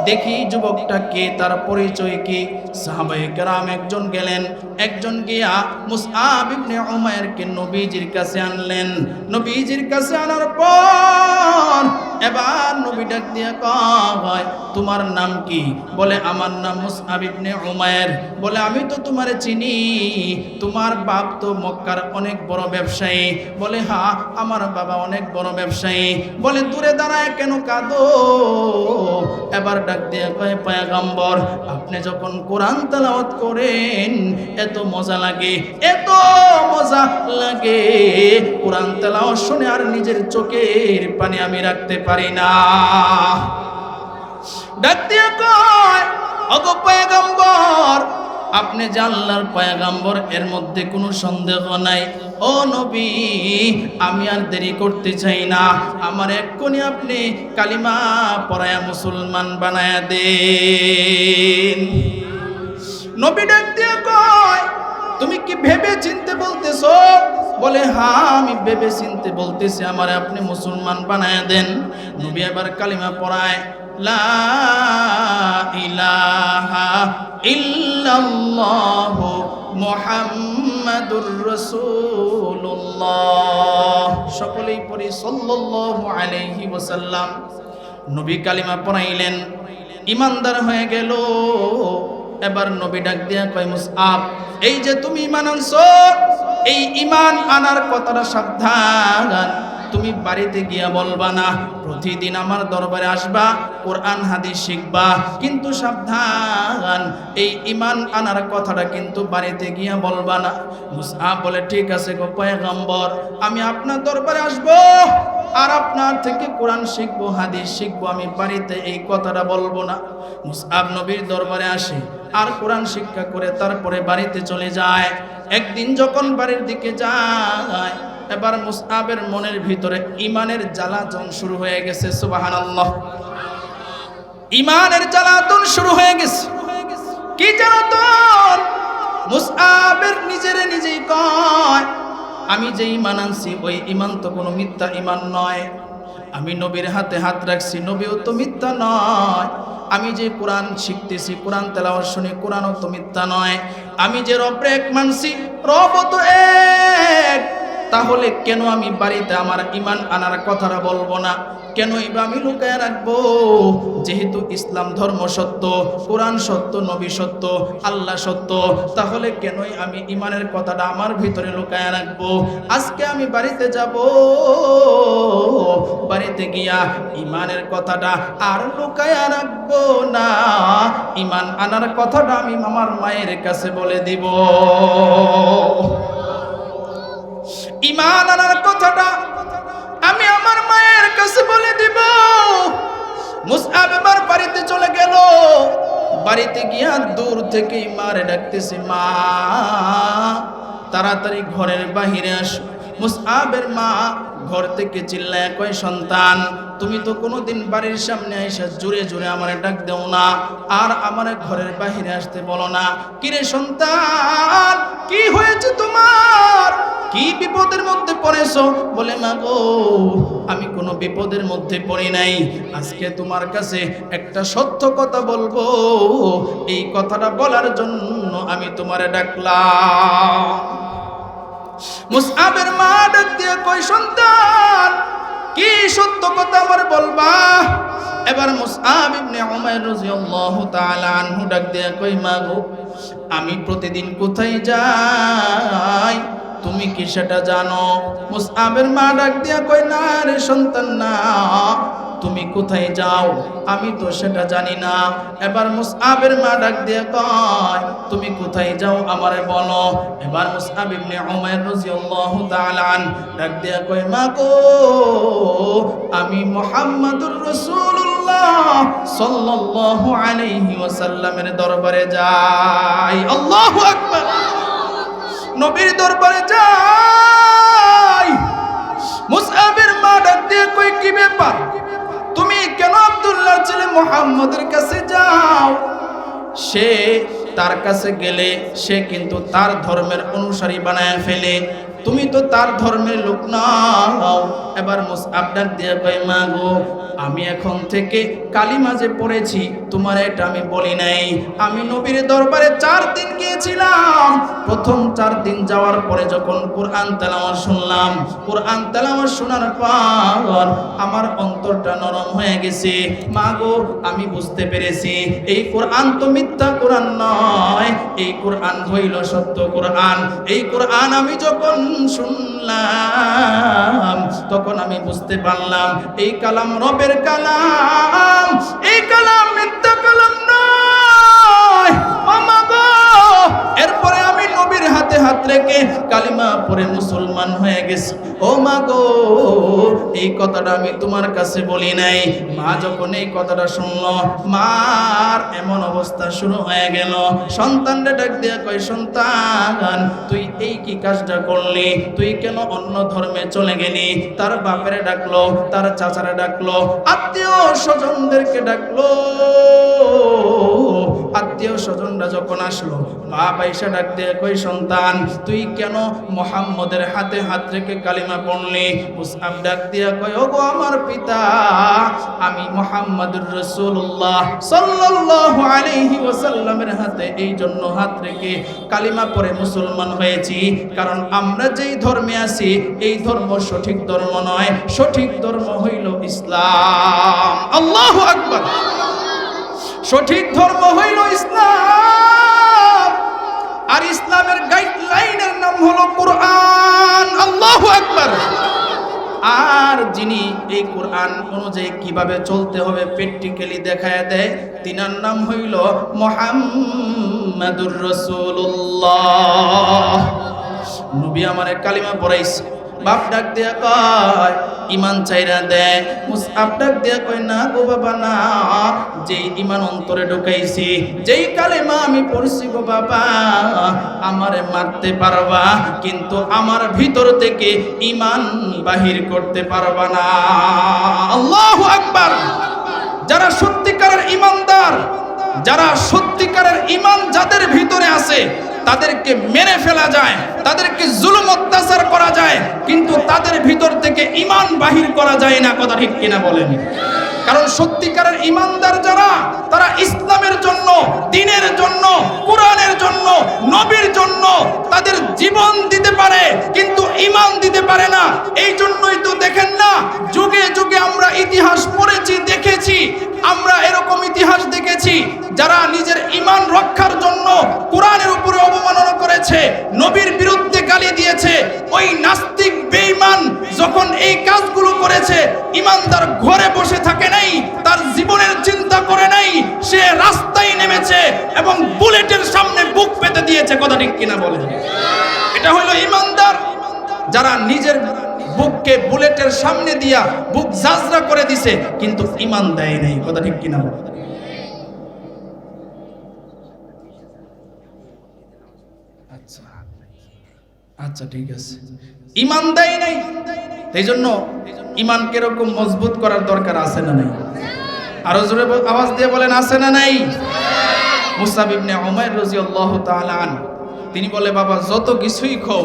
দেখি যুবকটা কে, তার পরিচয় কি। সাহাবায়ে কেরাম একজন গেলেন, একজন গিয়া মুসআব ইবনে উমাইরকে নবীজির কাছে আনলেন। নবীজির কাছে আনার পর এবার নবী ডাক দিয়া কয়, তোমার নাম কি? বলে, আমার নাম মুসআব ইবনে উমাইর। বলে, আমি তো তোমারে চিনি, তোমার বাপ তো মক্কার অনেক বড় ব্যবসায়ী। বলে, হ্যাঁ, আমার বাবা অনেক বড় ব্যবসায়ী। বলে, দূরে দাঁড়ায় কেন কাঁদো? এবার ডাক দিয়ে কয়, পয়গম্বর, আপনি যখন কোরআন তেলাওয়াত করেন এত মজা লাগে, এত মজা লাগে, কোরআন তেলাওয়াত শুনে আর নিজের চোখের পানি আমি রাখতে পারি না। ডাক দিয়ে কয়, ওগো পয়গম্বর, আপনি যে আল্লাহর পয়গম্বর এর মধ্যে কোনো সন্দেহ নাই। ও নবী, আমি আর দেরি করতে চাই না, আমার এক্ষুনি আপনি কালিমা পড়ায়া মুসলমান বানায়া দেন। নবী ডাক দিয়ে কয়, তুমি কি ভেবে চিনতে বলতেছো? বলে, হ্যাঁ, আমি ভেবে চিনতে বলতেছি, আমার আপনি মুসলমান বানায়া দেন। নবী এবার কালিমা পড়ায়, লা ইলাহা ইল্লাল্লাহু মুহাম্মাদুর রাসূলুল্লাহ। সকলেই পড়ি সাল্লাল্লাহু আলাইহি ওয়াসাল্লাম। নবী কালিমা পড়াইলেন, ইমানদার হয়ে গেল। এবার নবী ডাক দিয়া কয়, মুসআব, এই যে তুমি ঈমান আনছো, এই ঈমান আনার কথাটা সাবধান, তুমি বাড়িতে গিয়া বলবা না। প্রতিদিন আমার দরবারে আসবা, কোরআন হাদিস শিখবা, কিন্তু সাবধান, এই ঈমান আনার কথাটা কিন্তু বাড়িতে গিয়া বলবা না। মুসআব বলে, ঠিক আছে গো পয়গম্বর, আমি আপনার দরবারে আসবো আর আপনার থেকে কোরআন শিখবো, হাদিস শিখবো, আমি বাড়িতে এই কথাটা বলবো না। মুসআব নবীর দরবারে আসে আর কোরআন শিক্ষা করে তারপরে বাড়িতে চলে যায়। একদিন যখন বাড়ির দিকে যায়, এবার মুসআবের মনের ভিতরে ঈমানের জ্বালাতন শুরু হয়ে গেছে। সুবহানাল্লাহ, ঈমানের জ্বালাতন শুরু হয়ে গেছে। কি জ্বালাতন? মুসআবের নিজেই কয়, আমি যে ঈমান আনছি ওই ঈমান তো কোনো মিথ্যা ঈমান নয়। আমি নবীর হাতে হাত রাখছি, নবীও তো মিথ্যা নয়। আমি যে কোরআন শিখতেছি, কোরআন তেলাওয়াত শুনি, কোরআনও তো মিথ্যা নয়। আমি যে রব এক মানছি, রবও তো এক। তাহলে কেন আমি বাড়িতে আমার ঈমান আনার কথাটা বলবো না? কেনই বা আমি লুকায় রাখবো? যেহেতু ইসলাম ধর্ম সত্য, কোরআন সত্য, নবী সত্য, আল্লাহ সত্য, তাহলে কেনই আমি ঈমানের কথাটা আমার ভিতরে লুকায় রাখবো? আজকে আমি বাড়িতে যাব, বাড়িতে গিয়া ঈমানের কথাটা আর লুকায় রাখবো না, ঈমান আনার কথাটা আমি আমার মায়ের কাছে বলে দিব। ঈমান আনার কথাটা আমি আমার মায়ের কাছে বলে দিব। মুসআব এবার বাড়িতে চলে গেল। বাড়িতে গিয়া দূর থেকে মারে ডাকতেছে, মা তাড়াতাড়ি ঘরের বাহিরে আসো। মুসআবের মা ঘর থেকে চিল্লায় কয়, সন্তান, তুমি তো কোনোদিন বাড়ির সামনে এসে জোরে জোরে আমারে ডাক দেও না, আর আমারে ঘরের বাহিরে আসতে বলো না। কিরে সন্তান, কি হয়েছে তোমার? কি বিপদের মধ্যে পড়েছো? বলে মা গো আমি কোনো বিপদের মধ্যে পড়ি নাই, আজকে তোমার কাছে একটা সত্য কথা বলবো, এই কথাটা বলার জন্য আমি তোমারে ডাকলাম। মুসআবের মা ডাক দিয়ে কই সন্তান কি সত্য কথা আমার বলবা? এবার মুসআব ইবনে উমাইর রাদিয়াল্লাহু তাআলা আনহু ডাক দিয়ে কই মা গো আমি প্রতিদিন কোথায় যাই তুমি কি সেটা জানো? মুসআবের মা ডাক দিয়া কই না রে সন্তান না, তুমি কোথায় যাও আমি তো সেটা জানি না। এবার মুসআবের মা ডাক দিয়া কয় তুমি কোথায় যাও আমারে বলো। এবার মুসআব ইবনে উমাইর রাদিয়াল্লাহু তাআলা আন ডাক দিয়া কয় মা গো আমি মুহাম্মাদুর রাসূলুল্লাহ সাল্লাল্লাহু আলাইহি ওয়াসাল্লামের দরবারে যাই। আল্লাহু আকবার, নবীর দরবারে যাই। মুসআবের মা ডাক দিয়ে কই কি ব্যাপার, তুমি কেন আব্দুল্লাহর ছেলে মুহাম্মদের কাছে যাও? সে তার কাছে গেলে সে কিন্তু তার ধর্মের অনুসারী বানায় ফেলে, তুমি তো তার ধর্মের লোক নাও। এবার মুসআব ডাক দিয়ে কই মা গো আমি এখন থেকে কালিমা যে পড়েছি তোমার এটা আমি বলি নাই। আমি নবীর দরবারে 4 দিন গিয়েছিলাম। প্রথম 4 দিন যাওয়ার পরে যখন কোরআন তেলাওয়াত শুনলাম, কোরআন তেলাওয়াত শোনার পর আমার অন্তরটা নরম হয়ে গেছে। মা গো আমি বুঝতে পেরেছি এই কোরআন তো মিথ্যা কোরআন নয়, এই কোরআন হইল সত্য কোরআন। এই কোরআন আমি যখন শুনলাম তখন আমি বুঝতে পারলাম এই কালাম রবের কালাম, এই কালাম মিথ্যা কালাম নয়। ও মা গো এরপরে আমি নবীর হাতে হাত রেখে কালিমা পড়ে মুসলমান হয়ে গেছি। ও মা গো এই কথাটা আমি তোমার কাছে বলি নাই। মা যখন এই কথাটা শুনলো মার এমন অবস্থা শুরু হয়ে গেল। সন্তানরে ডাক দিয়ে কই সন্তান তুই এই কি কাজটা করলি, তুই কেন অন্য ধর্মে চলে গেলি? তার বাপেরে ডাকলো, তার চাচারে ডাকলো, আত্মীয় স্বজনদেরকে ডাকলো। আত্মীয় স্বজনরা যখন আসলো মা বাইশা ডাক দিয়ে কই সন্তান তুই কেন মুহাম্মদের হাতে হাত রেখে কালিমা পড়লি? মুসআব ডাক দিয়া কই ওগো আমার পিতা আমি মুহাম্মাদুর রাসূলুল্লাহ সাল্লাল্লাহু আলাইহি ওয়াসাল্লামের হাতে এই জন্য হাত রেখে কালিমা পড়ে মুসলমান হয়েছি, কারণ আমরা যেই ধর্মে আছি এই ধর্ম সঠিক ধর্ম নয়, সঠিক ধর্ম হইল ইসলাম। আল্লাহু আকবার, সঠিক ধর্ম হইল ইসলাম, আর ইসলামের গাইডলাইনের নাম হলো কোরআন। আল্লাহু আকবার। আর যিনি এই কোরআন অনুযায়ী কিভাবে চলতে হবে প্র্যাকটিক্যালি দেখায় দেয় তিনার নাম হইল মুহাম্মাদুর রাসূলুল্লাহ। নবী আমারে কালিমা পড়াইছে। বাপ ডাক দিয়া কয় ইমান চাইরা দেয়। মুসআব ডাক দিয়া কয় না গো বাবা না, যেই ইমান অন্তরে ঢুকাইছি, যেই কালেমা আমি পড়ছি গো বাবা, আমারে মারতে পারবা কিন্তু আমার ভিতর থেকে ইমান বাহির করতে পারবা না। আল্লাহু আকবার। যারা সত্যিকারের ইমানদার, যারা সত্যিকারের ইমান যাদের ভিতরে আছে তাদেরকে মেরে ফেলা যায়, তাদেরকে জুলুম অত্যাচার করা যায়, কিন্তু তাদের ভিতর থেকে ঈমান বাহির করা যায় না। কথা ঠিক কিনা বলেন? কারণ সত্যিকারের ঈমানদার যারা, তারা ইসলামের জন্য, দ্বীনের জন্য, কোরআনের জন্য, নবীর জন্য তাদের জীবন দিতে পারে, কিন্তু ঈমান দিতে পারে না। এই জন্যই তো দেখেন না, যুগে যুগে আমরা ইতিহাস পড়েছি, দেখেছি, আমরা এরকম ইতিহাস দেখেছি যারা নিজের ঈমান রক্ষার জন্য কোরআনের উপরে অবমাননা করেছে, নবীর বিরুদ্ধে গালি দিয়েছে। ওই নাস্তিক বেঈমান যখন এই কাজগুলো করেছে, ঈমানদার ঘরে বসে থাকে নাই, তার জীবনের চিন্তা করে নাই, সে রাস্তায় নেমেছে এবং বুলেটের সামনে বুক পেতে দিয়েছে। কথা ঠিক কিনা বলেন? এটা হলো ঈমানদার, যারা নিজের বুককে বুলেটের সামনে দিয়া বুক জাজরা করে দিছে কিন্তু ঈমান দেয় নাই। কথা ঠিক কিনা বলেন? আচ্ছা ঠিক আছে, ঈমান দেয় নাই। এই জন্য ঈমান কিরকম মজবুত করার দরকার আছে না নাই? আরো জোরে আওয়াজ দিয়ে বলেন আছে না নাই? মুসআব ইবনে উমাইর রাদিয়াল্লাহু তাআলা আন তিনি বলে বাবা যত কিছুই খাও,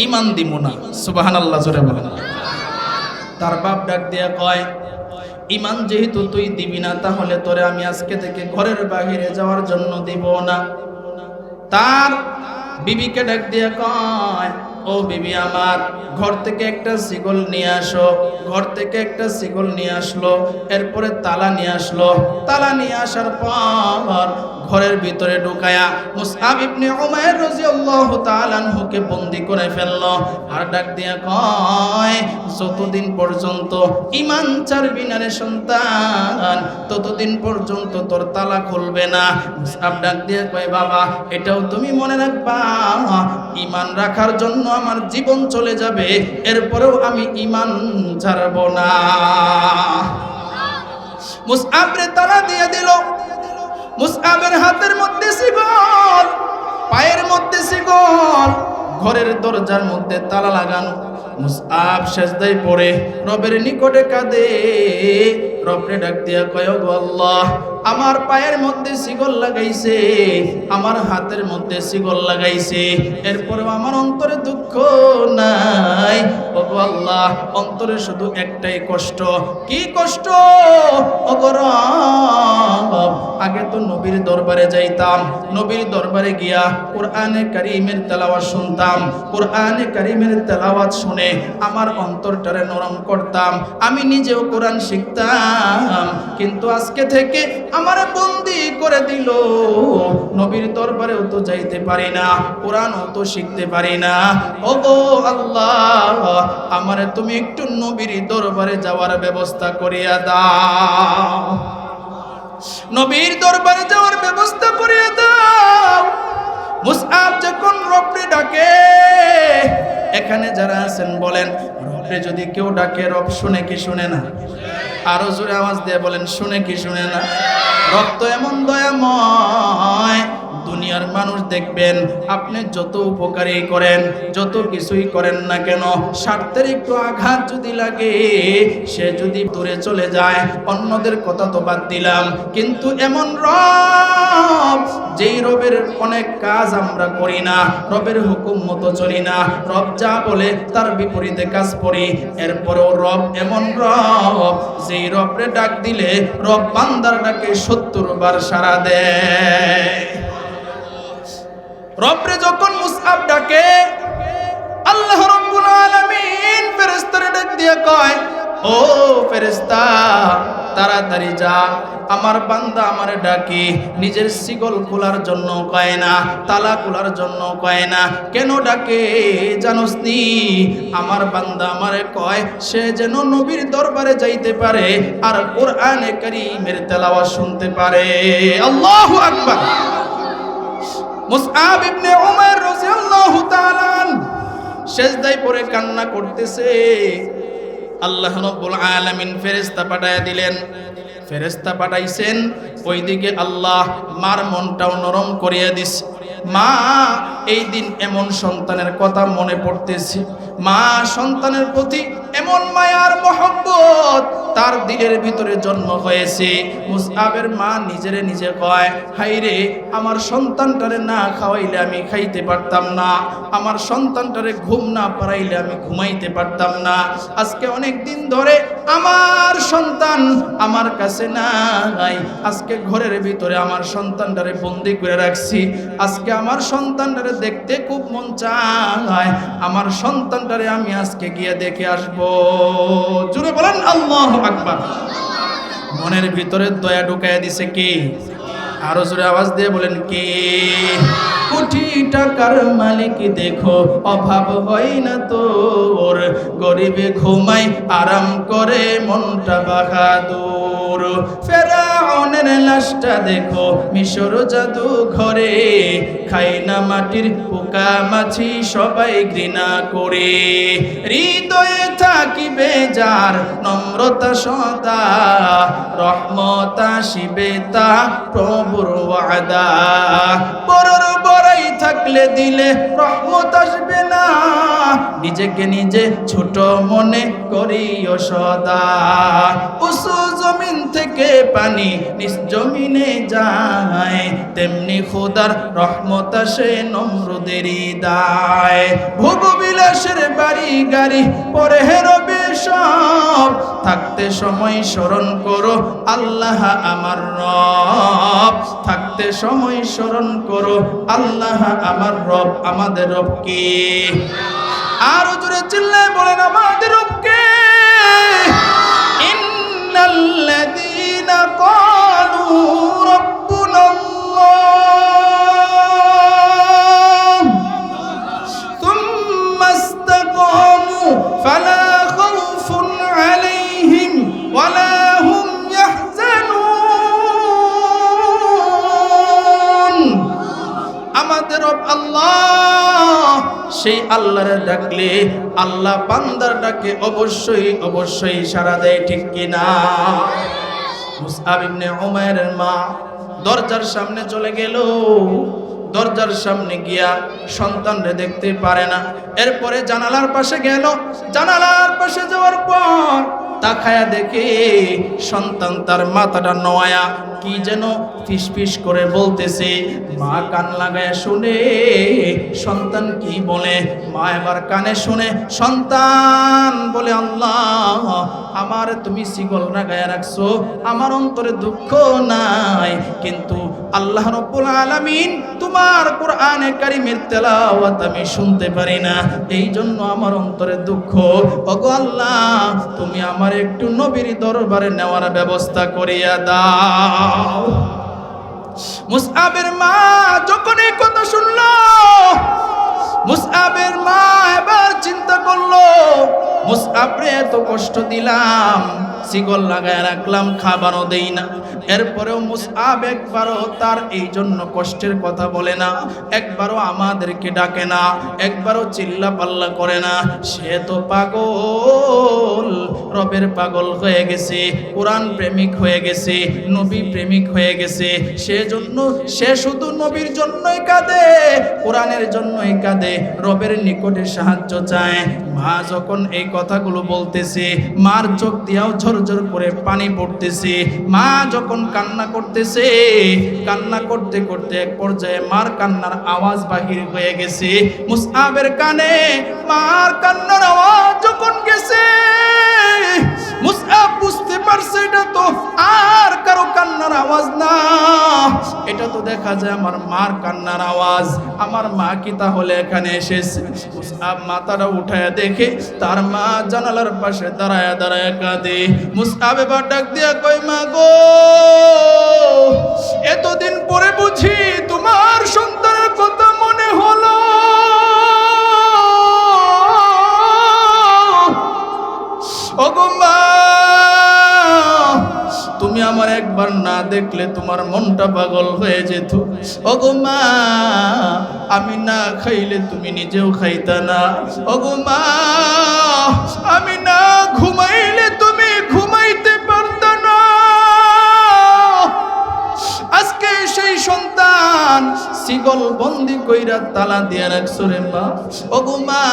ঈমান দিব না। সুবহানাল্লাহ জোরে বলেন। তার বাপ ডাক দিয়া কয়, ঈমান যেহেতু তুই দিবি না, তাহলে তোরে আমি আজকে থেকে ঘরের বাহিরে যাওয়ার জন্য দিব না। তার বিবিকে ডাক দিয়া কয়, ও বিবি আমার, ঘর থেকে একটা শিকল নিয়ে আসো। ঘর থেকে একটা শিকল নিয়ে আসলো, এরপরে তালা নিয়ে আসলো। তালা নিয়ে আসার পর ঘরের ভিতরে ঢুকায়া মুসআব ইবনে উমাইর রাদিয়াল্লাহু তাআলা আনহুকে বন্দী করে ফেললো। আর ডাক দিয়া কয়, যতদিন পর্যন্ত ঈমান ছাড়বি না রে সন্তান, ততদিন পর্যন্ত তোর তালা খুলবে না। মুসআব ডাক দিয়া কয়, বাবা এটাও তুমি মনে রাখবা, ঈমান রাখার জন্য আমার জীবন চলে যাবে, এরপরেও আমি ঈমান ছাড়ব না। মুসআব রে তালা দিয়ে দিল। মুসআবের হাতের মধ্যে শিকল, পায়ের মধ্যে শিকল, ঘরের দরজার মধ্যে তালা লাগানো। মুসআব সিজদায় পড়ে রবের নিকটে কাঁদে। রবরে ডাক দিয়া কয়, গো আল্লাহ, আমার পায়ের মধ্যে শিকল লাগাইছে, আমার হাতের মধ্যে শিকল লাগাইছে, এরপরেও আমার অন্তরে দুঃখ নাই। ও গো আল্লাহ, অন্তরে শুধু একটাই কষ্ট। কি কষ্ট? ও গো রব, আগে তো নবীর দরবারে যাইতাম, নবীর দরবারে গিয়া কোরআনে কারীমের তেলাওয়াত শুনতাম, কোরআনে কারীমের তেলাওয়াত শুনে আমার অন্তরটারে নরম করতাম, আমি নিজেও কোরআন শিখতাম। কিন্তু আজকে থেকে আমারে বন্দী করে দিল, নবীর দরবারেও তো যাইতে পারি না, কোরআনও তো শিখতে পারি না। ও গো আল্লাহ, আমারে তুমি একটু নবীর দরবারে যাওয়ার ব্যবস্থা করিয়া দাও, নবীর দরবারে যাওয়ার ব্যবস্থা করিয়া দাও। মুসআব যখন রবরে ডাকে, এখানে যারা আছেন বলেন, রবরে যদি কেউ ডাকে রব শুনে কি শুনে না? আরো জোরে আওয়াজ দিয়ে বলেন, শুনে কি শুনে না? রব তো এমন দয়াময়, দুনিয়ার মানুষ দেখবেন আপনি যত উপকারী করেন, যত কিছুই করেন না কেন, স্বার্থের একটু আঘাত যদি লাগে, সে যদি দূরে চলে যায়, অন্যদের কথা তো বাদ দিলাম, কিন্তু এমন রব, যেই রবের অনেক কাজ আমরা করি না, রবের হুকুম মতো চলি না, রব যা বলে তার বিপরীতে কাজ করি, এরপরেও রব এমন রব, যেই রবরে ডাক দিলে রব বান্দার ডাকে 70 বার সাড়া দেয়। রবরে যখন মুসআব ডাকে, আল্লাহ রাব্বুল আলামিন ফেরেশতারে ডাক দিয়ে কয়, ও ফেরেশতা, তাড়াতাড়ি যা, আমার বান্দা আমারে ডাকে, নিজের শিকল খোলার জন্য কয় না, তালা খোলার জন্য কয় না, কেন ডাকে জানোস নি? আমার বান্দা আমারে কয় সে যেন নবীর দরবারে যাইতে পারে আর কোরআনে কারীমের তেলাওয়াত শুনতে পারে। আল্লাহু আকবার। মুসআব ইবনে উমাইর রাদিয়াল্লাহু তাআলা সিজদায় পড়ে কান্না করতেছে। আল্লাহ রাব্বুল আলামিন ফেরেশতা পাঠায়া দিলেন। ফেরেশতা পাঠাইছেন, ওইদিকে আল্লাহ মার মনটাও নরম করিয়া দিছে। মা এই দিন এমন সন্তানের কথা মনে পড়তেছে, মা সন্তানের প্রতি এমন মায়ার মহব্বত তার দিলের ভিতরে জন্ম হয়েছে। মুসআবের মা নিজেরে নিজে কয়, হাইরে, আমার সন্তানটারে না খাওয়াইলে আমি খাইতে পারতাম না, আমার সন্তানটারে ঘুম না পাড়াইলে আমি ঘুমাইতে পারতাম না। আজকে অনেক দিন ধরে আমার সন্তান আমার কাছে নাই, আজকে ঘরের ভিতরে আমার সন্তানটারে বন্দি করে রাখছি, আজকে আমার সন্তানটারে দেখতে খুব মন চায়, আমার সন্তানটারে আমি আজকে গিয়ে দেখে আসবো। জোরে বলেন আল্লাহু আকবার। মনের ভিতরে দয়া ঢুকাইয়া দিছে কে? আরো জোরে আওয়াজ দিয়ে বলেন কে? কোটি টাকার মালিক দেখো, অভাব হয় না তোর, গরিবে ঘুমাই আরাম করে মনটা বাহাদুর। ফেরাউনের লাশটা দেখো মিশর জাদু ঘরে, খাই না মাটির পোকা মাছি সবাই ঘৃণা করে। হৃদয়ে থাকিবে যার নম্রতা সদা, রহমত আসিবে তা প্রভুর ওয়াদা। বড়র বড়াই থাকলে দিলে রহমত আসবে না, নিজেকে নিজে ছোট মনে করিও সদা। উঁচু জমিন থেকে পানি নিজ জমিনে যায়, তেমনি খোদার রহমত আসে নমরুদেরই দায়। ভোগবিলাসের বাড়ি গাড়ি পরে রবে সব, থাকতে সময় স্মরণ করো আল্লাহ আমার রব, থাকতে সময় স্মরণ করো আল্লাহ আমার রব। আমাদের রব কে? আরো জোরে চিল্লায় বলেন আমাদের রব কে? ইন্নাল্লাযীনা ক্বালু রাব্বুনাল্লাহ থুম্মা ইসতাকামু ফালা খাউফুন আলাইহিম ওয়ালা হুম ইয়াহজানুন। আমাদের রব আল্লাহ, সেই আল্লাহরে ডাকলে আল্লাহ বান্দার ডাকে অবশ্যই অবশ্যই সাড়া দেয়, ঠিক কিনা? মুসআব ইবনে উমাইরের মা দরজার সামনে চলে গেল, দরজার সামনে গিয়া সন্তানরে দেখতে পারে না। এরপরে জানালার পাশে গেল, জানালার পাশে যাওয়ার পর তাকায়া দেখে সন্তান তার মাথাটা নোয়া কি যেন ফিসফিস করে বলতেছে। মা কান লাগায় শুনে সন্তান কি বলে। মা এবার কানে শুনে সন্তান বলে, আল্লাহ আমার তুমি শিকল লাগায় রাখছো, আমার অন্তরে দুঃখ নাই, কিন্তু আল্লাহ রাব্বুল আলামিন তোমার কোরআনে কারীমের তেলাওয়াত আমি শুনতে পারি না, এই জন্য আমার অন্তরে দুঃখ। ওগো আল্লাহ তুমি আমার একটু নবীর দরবারে নেওয়ার ব্যবস্থা করিয়া দাও। মুসআবের মা যখন এই কথা শুনলো, মুসআবের মা এবার চিন্তা করলো, মুসআবরে এত কষ্ট দিলাম, শিকল লাগায় রাখলাম, খাবারও দেই না, এরপরেও মুসআব একবারও তার এই জন্য কষ্টের কথা বলে না, একবারও আমাদেরকে ডাকে না, একবারও চিল্লা পাল্লা করে না। সে তো পাগল, রবের পাগল হয়ে গেছে, কোরআন প্রেমিক হয়ে গেছে, নবী প্রেমিক হয়ে গেছে। সেজন্য সে শুধু নবীর জন্যই কাঁদে, কোরআনের জন্যই কাঁদে, রবের নিকটে সাহায্য চায়। মা যখন এই কথাগুলো বলতেছে, মার চোখ দিয়েও ঝরঝর করে পানি পড়তেছে। মা যখন কান্না করতেছে, কান্না করতে করতে এক পর্যায়ে মার কান্নার আওয়াজ বাহির হয়ে গেছে মুসআবের কানে। মার কান্নার আওয়াজ যখন গেছে, মুসআব বুঝতে পারছে এটা তো আর কারো কান্নার আওয়াজ না, এটা তো দেখা যায় আমার মার কান্নার আওয়াজ। আমার মা কি তাহলে এখানে এসেছে? মুসআব মাথাটা উঠায় দেখে তার মা জানালার পাশে দাঁড়ায় দাঁড়ায় কাঁদে। মুসআব এবার ডাক দিয়া কয়, মা গো এতদিন পরে বুঝি তোমার সন্তানের কথা মনে হলো। ওগো মা তুমি আমার একবার না দেখলে তোমার মনটা পাগল হয়ে যেত। ওগো মা আমি না খাইলে তুমি নিজেও খাইতা না। ওগো মা আমি না ঘুমাইলে তুমি ঘুমাইতে পারতা না। আজকে সেই সন্তান শিকল বন্দি কইরা তালা দিয়া রাখছো রে মা। ওগো মা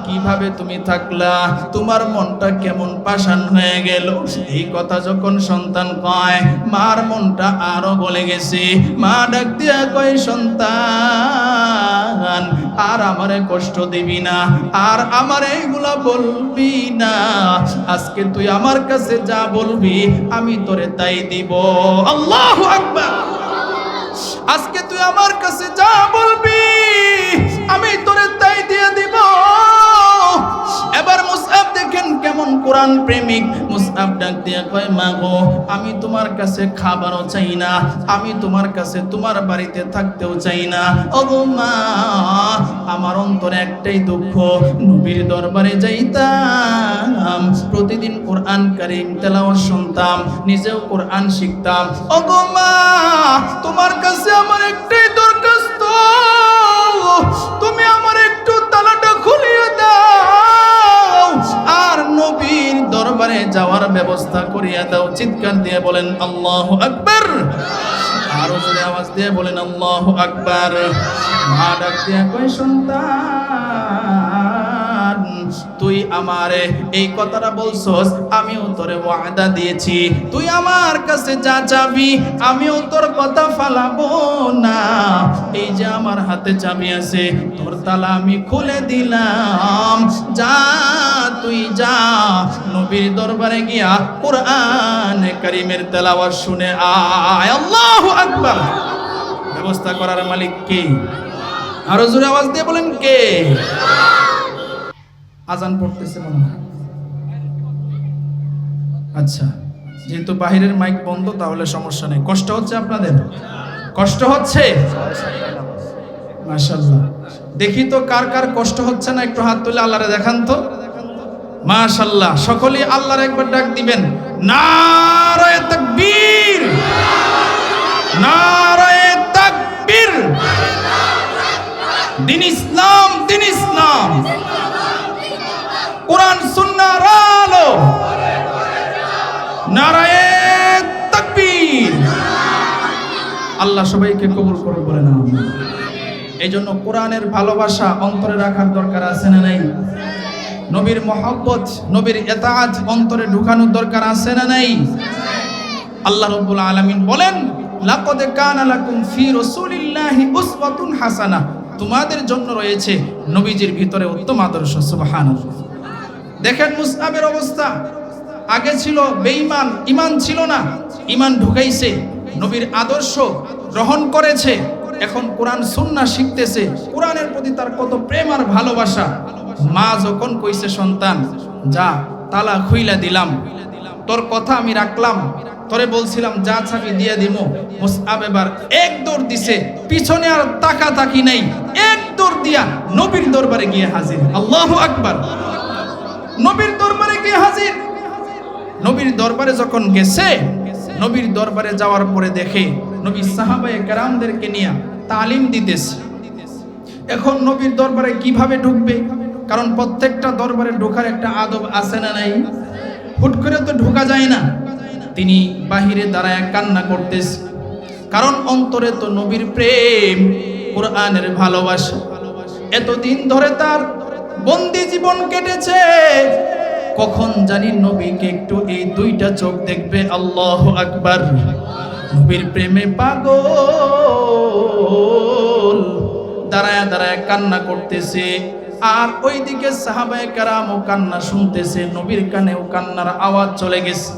কিভাবে তুমি থাকলা? তোমার মনটা কেমন পাষাণ হয়ে গেল? এই কথা যখন সন্তান কয়, মার মনটা আরো গলে গেছে। মা ডাক দিয়া কয়, সন্তান আর আমারে কষ্ট দিবি না, আর আমার এইগুলা বলবি না। আজকে তুই আমার কাছে যা বলবি আমি তোরে তাই দিব। আল্লাহু আকবার। আজকে তুই আমার কাছে যা বলবি আমি তোরে তাই দিয়ে দিব। এবার মুসআব দেখেন কেমন কোরআন প্রেমিক। মুসআব ডাক দিয়া কয়, মা গো আমি তোমার কাছে খাবারও চাই না, আমি তোমার কাছে তোমার বাড়িতে থাকতেও চাই না। ওগো মা আমার অন্তরে একটাই দুঃখ, নবীর দরবারে যাইতাম, প্রতিদিন কোরআন কারীম তেলাওয়াত শুনতাম, নিজেও কোরআন শিখতাম। ওগো মা তোমার কাছে আমার একটাই দরখাস্ত, তুমি আমার একটু তালাটা খুলিয়ে দাও আর নবীর দরবারে যাওয়ার ব্যবস্থা করিয়া দাও। চিৎকার দিয়ে বলেন আল্লাহু আকবার। আরো জোরে আওয়াজ দিয়ে বলেন আল্লাহু আকবার। মা ডাক দিয়া কয়, সন্তান তুই আমারে এই কথাটা বলছস, আমিও তোরে ওয়াদা দিয়েছি তুই আমার কাছে যা চাবি আমিও তোর কথা ফালাবো না। এই যে আমার হাতে চাবি আছে, তোর তালা আমি খুলে দিলাম, যা তুই যা নবীর দরবারে গিয়া কোরআন কারীমের তেলাওয়াত শুনে আয়। আল্লাহু আকবার। ব্যবস্থা করার মালিক কে? আরো জোরে আওয়াজ দিয়ে বলেন কে? আজান পড়তেছে মনে হয়। আচ্ছা, যেহেতু বাহিরের মাইক বন্ধ তাহলে সমস্যা নেই। কষ্ট হচ্ছে আপনাদের? কষ্ট হচ্ছে? মাশাআল্লাহ। দেখি তো কার কার কষ্ট হচ্ছে না, একটু হাত তুলে আল্লাহরে দেখান তো। মাশাআল্লাহ। সকলেই আল্লাহর একবার ডাক দিবেন, নারায়ে তাকবীর, নারায়ে তাকবীর। দিন ইসলাম, দিন ইসলাম, কোরআন সুন্নাহর আলো, নারায়ে তাকবীর। আল্লাহ সবাইকে কবুল করে বলেন আমিন। এই জন্য কোরআনের ভালোবাসা অন্তরে রাখার দরকার আছে না নাই? নবীর মহব্বত, নবীর ইতাআত অন্তরে ঢুকানোর দরকার আছে না নাই? আল্লাহ রাব্বুল আলামিন বলেন, লাকাদ কানা লাকুম ফি রাসূলিল্লাহি উসওয়াতুন হাসানাহ, তোমাদের জন্য রয়েছে নবীজির ভিতরে উত্তম আদর্শ। সুবহানাল্লাহ। দেখেন মুসআবের অবস্থা, আগে ছিল বেঈমান, ঈমান ছিল না, ঈমান ঢুকাইছে, নবীর আদর্শ গ্রহণ করেছে, এখন কোরআন সুন্নাহ শিখতেছে, কোরআনের প্রতি তার কত প্রেম আর ভালোবাসা। মা যখন কইছে, সন্তান যা তালা খুইলা দিলাম, তোর কথা আমি রাখলাম, তোরে বলছিলাম যা চাবি দিয়ে দিমু, মুসআব এবার এক দৌড় দিছে, পিছনে আর তাকাতাকি নাই, এক দৌড় দিয়া নবীর দরবারে গিয়ে হাজির। আল্লাহু আকবার। নবীর দরবারে গিয়ে হাজির। নবীর দরবারে যখন গেছে, নবীর দরবারে যাওয়ার পরে দেখে নবী সাহাবায়ে কেরামদেরকে নিয়ে তালিম দিতেছে। এখন নবীর দরবারে কিভাবে ঢুকবে? কারণ প্রত্যেকটা দরবারে ঢোকার একটা আদব আছে না নাই? হুট করে তো ঢোকা যায় না। তিনি বাহিরে দাঁড়ায় কান্না করতেছে, কারণ অন্তরে তো নবীর প্রেম, কোরআনের ভালোবাসা। এতদিন ধরে তার বন্দি জীবন কেটেছে, কখন জানি নবীকে একটু এই দুইটা চোখ দেখবে। আল্লাহু আকবার। নবীর প্রেমে পাগল, দাঁড়ায় দাঁড়ায় কান্না করতেছে, আর ওইদিকে সাহাবায়ে কেরামও কান্না শুনতেছে, নবীর কানেও কান্নার আওয়াজ চলে গেছে।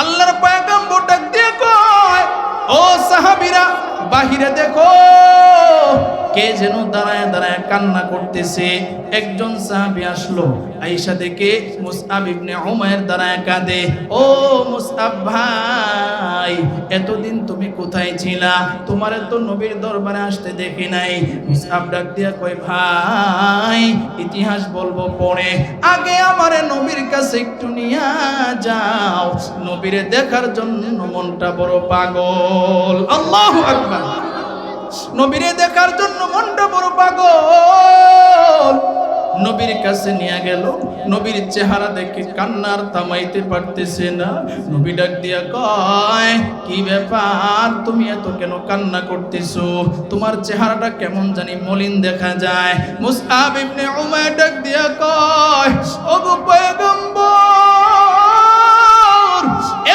আল্লাহর পয়গম্বর ডাক দিয়ে কয়, ও সাহাবীরা বাহিরে দেখো, কে যেন দাঁড়ায় দাঁড়ায় কান্না করতেছে। একজন সাহাবী আসলো, আয়েশা দেখে মুসআব ইবনে উমাইর দাঁড়ায় কাঁদে। ও মুসআব ভাই, এতদিন তুমি কোথায় ছিলা? তোমারে তো নবীর দরবারে আসতে দেখি নাই। মুসআব ডাক দিয়া কয়, ভাই ইতিহাস বলবো পরে, আগে আমারে নবীর কাছে একটু নিয়া যাও, নবীরে দেখার জন্য মনটা বড় পাগল। আল্লাহু আকবার। নবীরে দেখার জন্য মনটা বড় পাগল। নবীর কাছে নিয়ে গেল, নবীর চেহারা দেখে কান্নার থামাইতে পারতেছে না। নবী ডাক দিয়া কয়, কি ব্যাপার, তুমি এত কেন কান্না করতেছো? তোমার চেহারাটা কেমন জানি মলিন দেখা যায়। মুসআব ইবনে উমাইর ডাক দিয়া কয়, ওগো পয়গম্বর,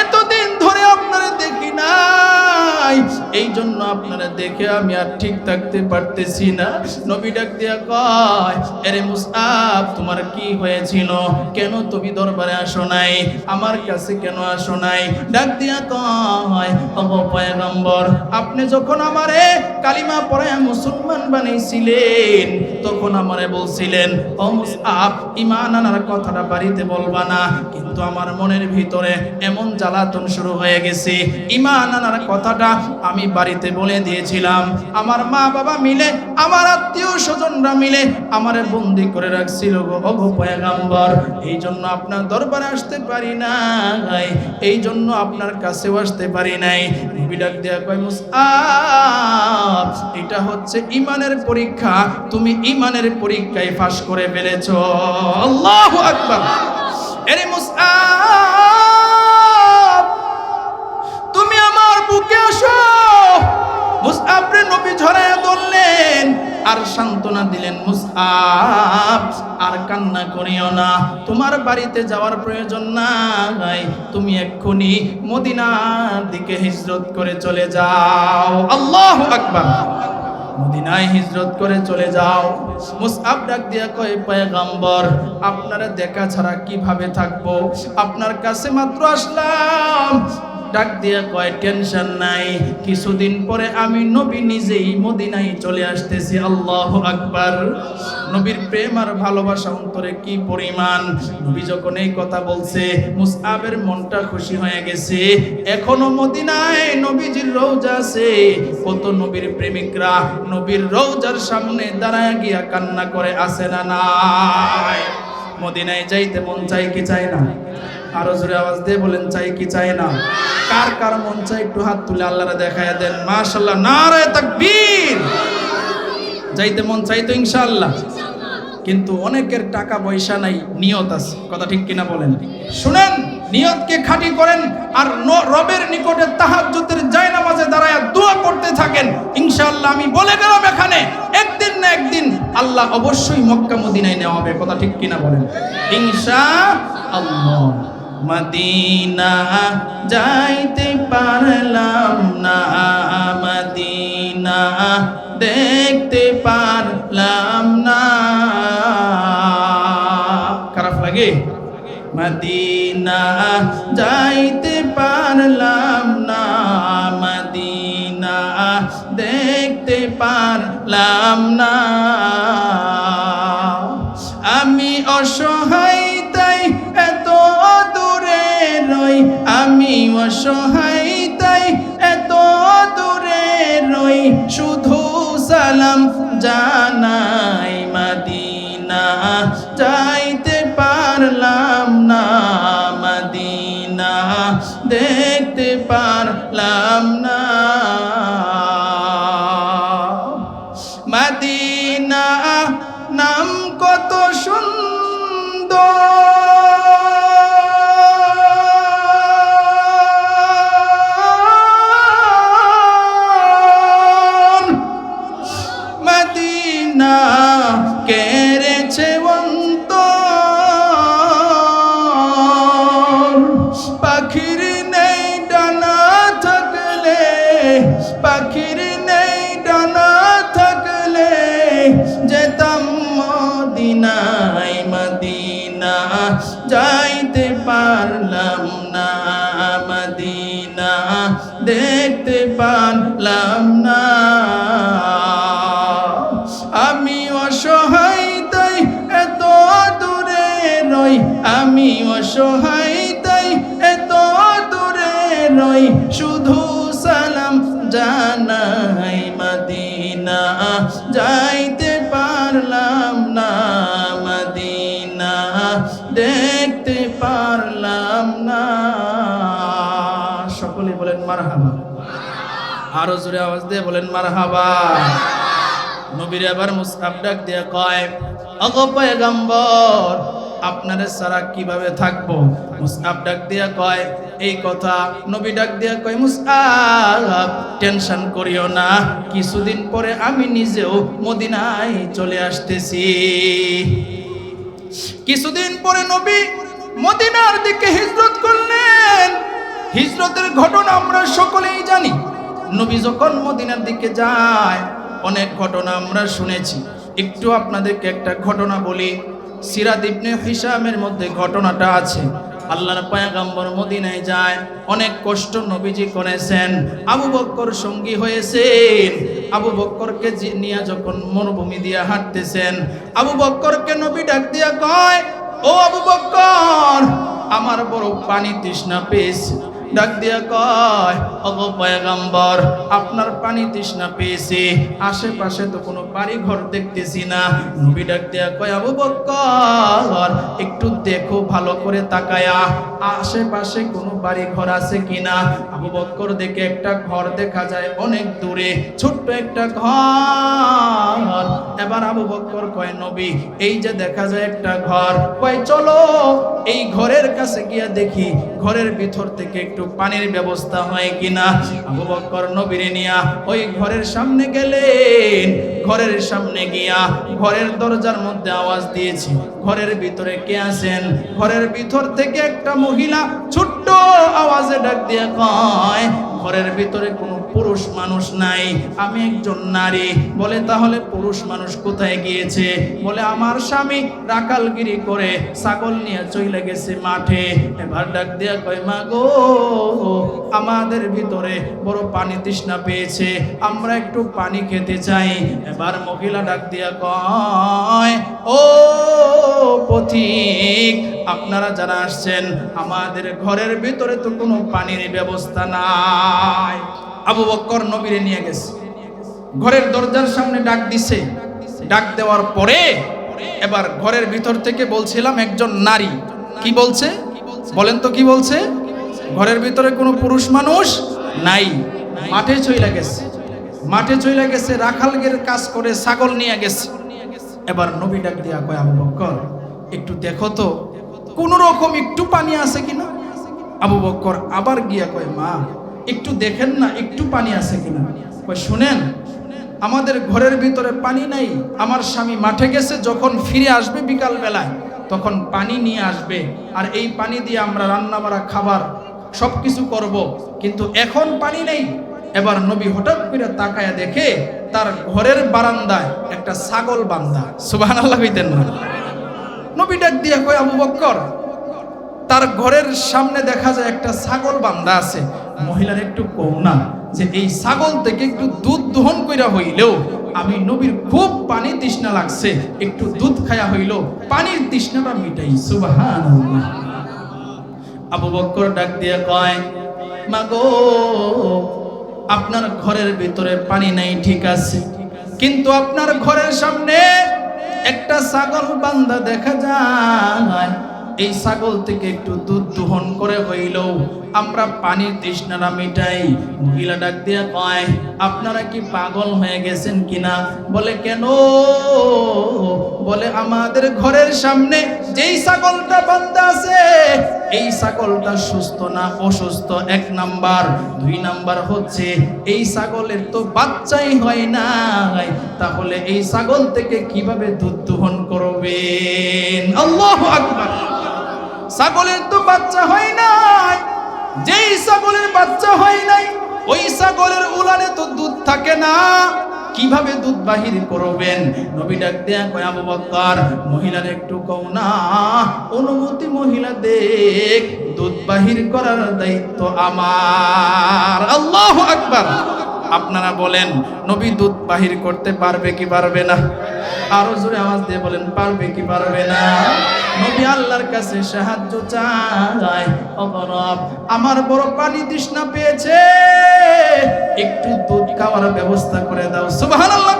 এতদিন ধরে আপনারা দেখি নাই, এই জন্য আপনারা দেখে আমি আর ঠিক থাকতে পারতেছি না। নবী ডাক দিয়া কয়, আরে মুসআব, তোমার কি হয়েছিল? কেন তুমি দরবারে আসো নাই? আমার কাছে কেন আসো নাই? ডাক দিয়া কয়, ওগো পয়গম্বর, আপনি যখন আমারে কালিমা পড়ায় মুসলমান বানাইছিলেন, তখন আমারে বলছিলেন, ও মুসআব, ঈমান আনার কথাটা বাড়িতে বলবা না, কিন্তু আমার মনের ভিতরে এমন জ্বালাতন শুরু হয়ে গেছে, ঈমান আনার কথাটা আমি বাড়িতে বলে দিয়েছিলাম। আমার মা বাবা মিলে, আমার আত্মীয় স্বজনরা মিলে আমারে বন্দি করে রাখছিল গো ওগো পয়গম্বর, এই জন্য আপনার দরবারে আসতে পারি নাই, এই জন্য আপনার কাছেও আসতে পারি নাই। নবী ডাক দেয়া কয়, মুসআব, এটা হচ্ছে ঈমানের পরীক্ষা, তুমি ঈমানের পরীক্ষায় পাস করে ফেলেছো। আল্লাহু আকবার। আরে মুসআব, তুমি আমার বুকে আসো। মুসআব রে নবী ঝরায়া ধরলেন, আর সান্ত্বনা দিলেন, মুসআব আর কান্না করিও না, তোমার বাড়িতে যাওয়ার প্রয়োজন নাই, তুমি এক্ষুনি মদিনার দিকে হিজরত করে চলে যাও। আল্লাহু আকবার। মদিনায় হিজরত করে চলে যাও। মুসআব ডাক দিয়া কয়, পয়গম্বর আপনারা দেখা ছাড়া কিভাবে থাকবো, আপনার কাছে মাত্র আসলাম। ডাক দিয়া কয়, টেনশন নাই, কিছুদিন পরে আমি নবী নিজেই মদিনায় চলে আসতেছি। আল্লাহু আকবার। নবীর প্রেম আর ভালোবাসা অন্তরে কি পরিমাণ। নবী যখন এই কথা বলছে, মুসআবের মনটা খুশি হয়ে গেছে। এখনো মদিনায় নবীজির রওজা আছে, কত নবীর প্রেমিকরা নবীর রওজার সামনে দাঁড়ায় গিয়া কান্না করে, আছে না নাই? মদিনায় যাইতে মন চাই কি চাই না? আরো জোরে আওয়াজ দিয়ে বলেন, চাই কি চাই না? কার কার মন চাই একটু হাত তুলে আল্লাহরে দেখায়া দেন। মাশাআল্লাহ, নারে তাকবীর। যাইতে মন চাই তো ইনশাআল্লাহ, কিন্তু অনেকের টাকা পয়সা নাই, নিয়ত আছে। কথা ঠিক কিনা বলেন? শুনেন, নিয়তকে খাঁটি করেন আর রবের নিকটে তাহাজ্জুদের জায়নামাজে দাঁড়ায়া দোয়া করতে থাকেন। ইনশাআল্লাহ আমি বলে গেলাম, এখানে একদিন না একদিন আল্লাহ অবশ্যই মক্কা মদিনায় নেওয়া হবে। কথা ঠিক কিনা বলেন? ইনশাআল্লাহ। মদিনা যাইতে পারলাম না, মদিনা দেখতে পারলাম না। খারাপ লাগে? মদিনা যাইতে পারলাম না, মদিনা দেখতে পারলাম না। আমি অসহায় তাই এত দূরে রই, আমি অসহায় তাই এত দূরে রই, শুধু সালাম জানাই, মদিনা যাইতে পারলাম না, মদিনা দেখতে পারলাম না। মদিনা নাম কত সুন্দর, মদিনা কেড়েছে অন্তর। পাখির নেই ডানা থাকলে, পাখির নেই ডানা থাকলে যেতাম মদিনায়, মদিনা যাইতে পারলাম না, মদিনা দেখতে পারলাম না। আমি অসহায় তাই এত দূরে রই, আমি অসহায় তাই এত দূরে রই, শুধু সালাম জানাই, মদিনা যাইতে পারলাম না, মদিনা দেখতে পারলাম না। সকলে বলেন মারহাবা। আরো জোরে আওয়াজ দিয়ে বলেন মারহাবা। নবীর আবার মুসআব ডাক দিয়া কয়, ওগো পয়গম্বর আপনারে সারা কিভাবে থাকবো? মুসআব ডাক দিয়া কয়, এই কথা নবী ডাক দিয়া কয়, মুসআব টেনশন করিও না, কিছুদিন পরে আমি নিজেও মদিনায় চলে আসতেছি। কিছুদিন পরে নবী মদিনার দিকে হিজরত করলেন। হিজরতের ঘটনা আমরা সকলেই জানি। নবী যখন মদিনার দিকে যায়, অনেক ঘটনা আমরা শুনেছি। একটু আপনাদেরকে একটা ঘটনা বলি। সিরাত ইবনে হিশামের মধ্যে ঘটনাটা আছে। আল্লাহর পয়গম্বর মদিনায় যায়, অনেক কষ্ট নবীজি করেছেন। আবু বকর সঙ্গী হয়েছেন। আবু বকরকে নিয়ে যখন মরুভূমি দিয়ে হাঁটতেছেন, আবু বকরকে নবী ডাক দিয়া কয়, ও আবু বকর আমার বড় পানি তৃষ্ণা পেয়েছে। ডাক দিয়া কয়, ওগো পয়গম্বর আপনার পানি তৃষ্ণা পেয়েছে, আশেপাশে তো কোনো বাড়ি ঘর দেখতেছি না। নবী ডাক দিয়া কয়, আবু বকর একটু দেখো ভালো করে তাকায়া, আশেপাশে কোনো বাড়ি ঘর আছে কিনা। আবু বকর দেখে একটা ঘর দেখা যায় অনেক দূরে, ছোট্ট একটা ঘর। এবার আবু বকর কয়, নবী এই যে দেখা যায় একটা ঘর, কয় চলো এই ঘরের কাছে গিয়া দেখি, ঘরের ভিতর থেকে একটু একটু পানির ব্যবস্থা হয় কিনা। আবু বকর নবীরে নিয়া ওই ঘরের সামনে গেলেন। ঘরের সামনে গিয়া ঘরের দরজার মধ্যে আওয়াজ দিয়েছে, ঘরের ভিতরে কে আছেন? ঘরের ভিতর থেকে একটা মহিলা ছোট্ট আওয়াজে ডাক দিয়ে কয়, ঘরের ভিতরে কোনো পুরুষ মানুষ নাই, আমি একজন নারী। বলে তাহলে পুরুষ মানুষ কোথায় গিয়েছে? বলে আমার স্বামী রাখালগিরি করে ছাগল নিয়ে চলে গেছে মাঠে। এবার ডাক দিয়া কয়, মা গো, আমাদের ভিতরে বড় পানি তৃষ্ণা পেয়েছে, আমরা একটু পানি খেতে চাই। এবার মহিলা ডাক দিয়া কয়, ও পথিক, আপনারা যারা আসছেন, আমাদের ঘরের ভিতরে তো কোনো পানির ব্যবস্থা নাই। আবু বকর নবীরে নিয়ে গেছে, ঘরের দরজার সামনে ডাক দিছে। ডাক দেওয়ার পরে এবার ঘরের ভিতর থেকে বলছিলাম একজন নারী। কি বলছে বলেন তো? কি বলছে? ঘরের ভিতরে কোনো পুরুষ মানুষ নাই, মাঠে চইলা গেছে, মাঠে চইলা গেছে, রাখালগের কাজ করে ছাগল নিয়ে গেছে। এবার নবী ডাক দিয়া কয়, আবু বকর একটু দেখো তো কোন রকম একটু পানি আছে কিনা। আবু বকর আবার গিয়া কয়, মা একটু দেখেন না একটু পানি আছে কিনা। কয়, শুনেন, আমাদের ঘরের ভিতরে পানি নাই, আমার স্বামী মাঠে গেছে, যখন ফিরে আসবে বিকাল বেলায় তখন পানি নিয়ে আসবে, আর এই পানি দিয়ে আমরা রান্না বাড়া খাবার সবকিছু করব, কিন্তু এখন পানি নেই। এবার নবী হঠাৎ করে তাকায়া দেখে তার ঘরের বারান্দায় একটা ছাগল বান্ধা। সুবহানাল্লাহ কইতেন না? নবী ডাক দিয়া কয়, আবু বকর, তার ঘরের সামনে দেখা যায় একটা ছাগল বান্ধা আছে, মহিলার একটু কম না যে এই ছাগল থেকে একটু দুধ দহন কইরা হইলেও আমি নবীর খুব পানি তৃষ্ণা লাগছে, একটু দুধ খায়া হইলো পানির তৃষ্ণাটা মিটাই। সুবহানাল্লাহ। আবু বকর ডাক দিয়ে কয়, মা গো, আপনার ঘরের ভিতরে পানি নাই ঠিক আছে, কিন্তু আপনার ঘরের সামনে একটা ছাগল বান্ধা দেখা যায়, এই ছাগল থেকে একটু দুধ দহন করে হইলেও আমরা পানির তৃষ্ণাটা মিটাই। মহিলা ডাক দিয়া কয়, আপনারা কি পাগল হয়ে গেছেন কিনা? বলে কেন? বলে আমাদের ঘরের সামনে যেই ছাগলটা বান্ধা আছে এই ছাগলটা সুস্থ না অসুস্থ, এক নাম্বার। দুই নাম্বার হচ্ছে এই ছাগলের তো বাচ্চাই হয় নাই, তাহলে এই ছাগল থেকে কিভাবে দুধ দহন করবেন? আল্লাহু আকবার। ছাগলের তো বাচ্চা হয় নাই, যেই ছাগলের বাচ্চা হয় নাই ওই ছাগলের উলানে তো দুধ থাকে না, কিভাবে দুধ বাহির করবেন? নবী ডাক দেয়া কয়, আবু বকর, মহিলার একটু কও না, অনুমতি মহিলা দেখ, দুধ বাহির করার দায়িত্ব আমার। আল্লাহু আকবার। আপনারা বলেন নবী দুধ বাহির করতে পারবে কি পারবে না? আরো জোরে আওয়াজ দিয়ে বলেন, পারবে কি পারবে না? নবী আল্লাহর কাছে সাহায্য চায়, ও রব, আমার বড় পানি তৃষ্ণা পেয়েছে, একটু দুধ খাওয়ার ব্যবস্থা করে দাও। সুবহানাল্লাহ।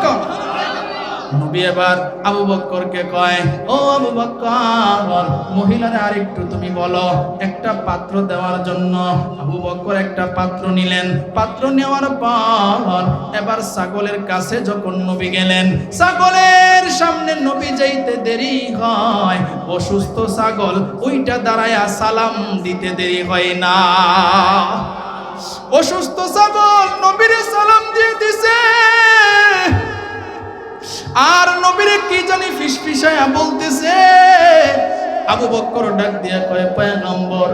নবী এবার আবু বকরকে কয়, ও আবু বকর, মহিলারা আর একটু তুমি বলো একটা পাত্র দেওয়ার জন্য। আবু বকর একটা পাত্র নিলেন, পাত্র নেওয়ার পর এবার ছাগলের কাছে যখন নবী গেলেন, ছাগলের সামনে নবী যাইতে দেরি হয়, অসুস্থ ছাগল ওইটা দাঁড়ায়া সালাম দিতে দেরি হয় না। অসুস্থ ছাগল নবীরে সালাম দিয়ে দিছে, আর নবীরে কি জানি ফিসফিসায়া বলতেছে। আবু বকর ডাক দিয়া কয়, পয়গম্বর,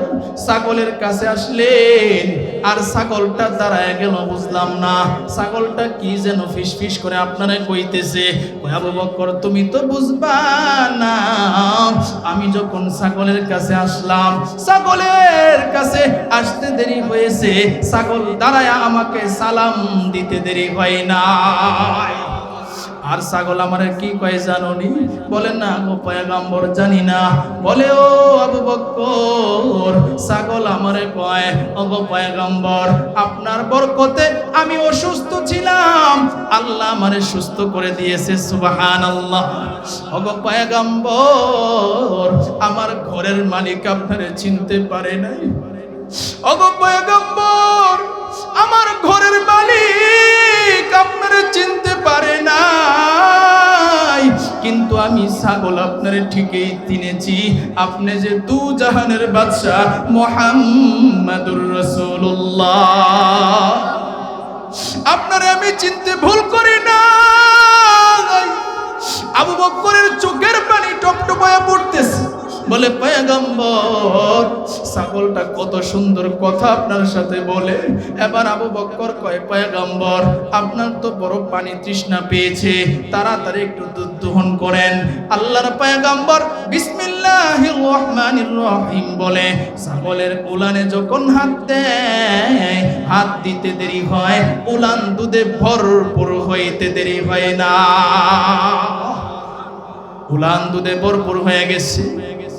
ছাগলের কাছে আসলেন আর ছাগলটা দাঁড়ায় গেল, বুঝলাম না ছাগলটা কি যেন ফিসফিস করে আপনারে কইতেছে। কয়, আবু বকর, তুমি তো বুঝবা না, আমি যখন ছাগলের কাছে আসলাম, ছাগলের কাছে আসতে দেরি হয়েছে, ছাগল দাঁড়ায় আমাকে সালাম দিতে দেরি হয় না। আর ছাগল আমারে কি কয় জানোনি? বলে না গো পয়গম্বর, জানি না। বলে, ও আবু বকর, ছাগল আমারে কয়, ও গো পয়গম্বর, আপনার বরকতে আমি অসুস্থ ছিলাম, আল্লাহ আমারে সুস্থ করে দিয়েছে। সুবহানাল্লাহ। ও গো পয়গম্বর, আমার ঘরের মালিক আপনারে চিনতে পারে নাই। ও গো পয়গম্বর, আমার ঘরের মালিক আপনারে চিনতে পারে নাই। কিন্তু আমি ছাগল আপনারে ঠিকই চিনেছি, আপনি যে দু জাহানের বাদশা মুহাম্মাদুর রাসূলুল্লাহ, আপনারে আমি চিনতে ভুল করি না। আবু বকরের চোখের পানি টপটপায়া পড়তেছে, বলে পয়গম্বর ছাগলটা কত সুন্দর কথা আপনার সাথে বলে। এবার আবু বকর কয়, পয়গম্বর আপনার তো বড় পানি তৃষ্ণা পেয়েছে, তাড়াতাড়ি একটু দুধ দোহন করেন। আল্লাহর পয়গম্বর বিসমিল্লাহির রহমানির রহিম বলে ছাগলের উলানে যখন হাত দেয়, হাত দিতে দেরি হয়, উলান দুধে ভরপুর হইতে দেরি হয় না। উলান দুধে ভরপুর হয়ে গেছে।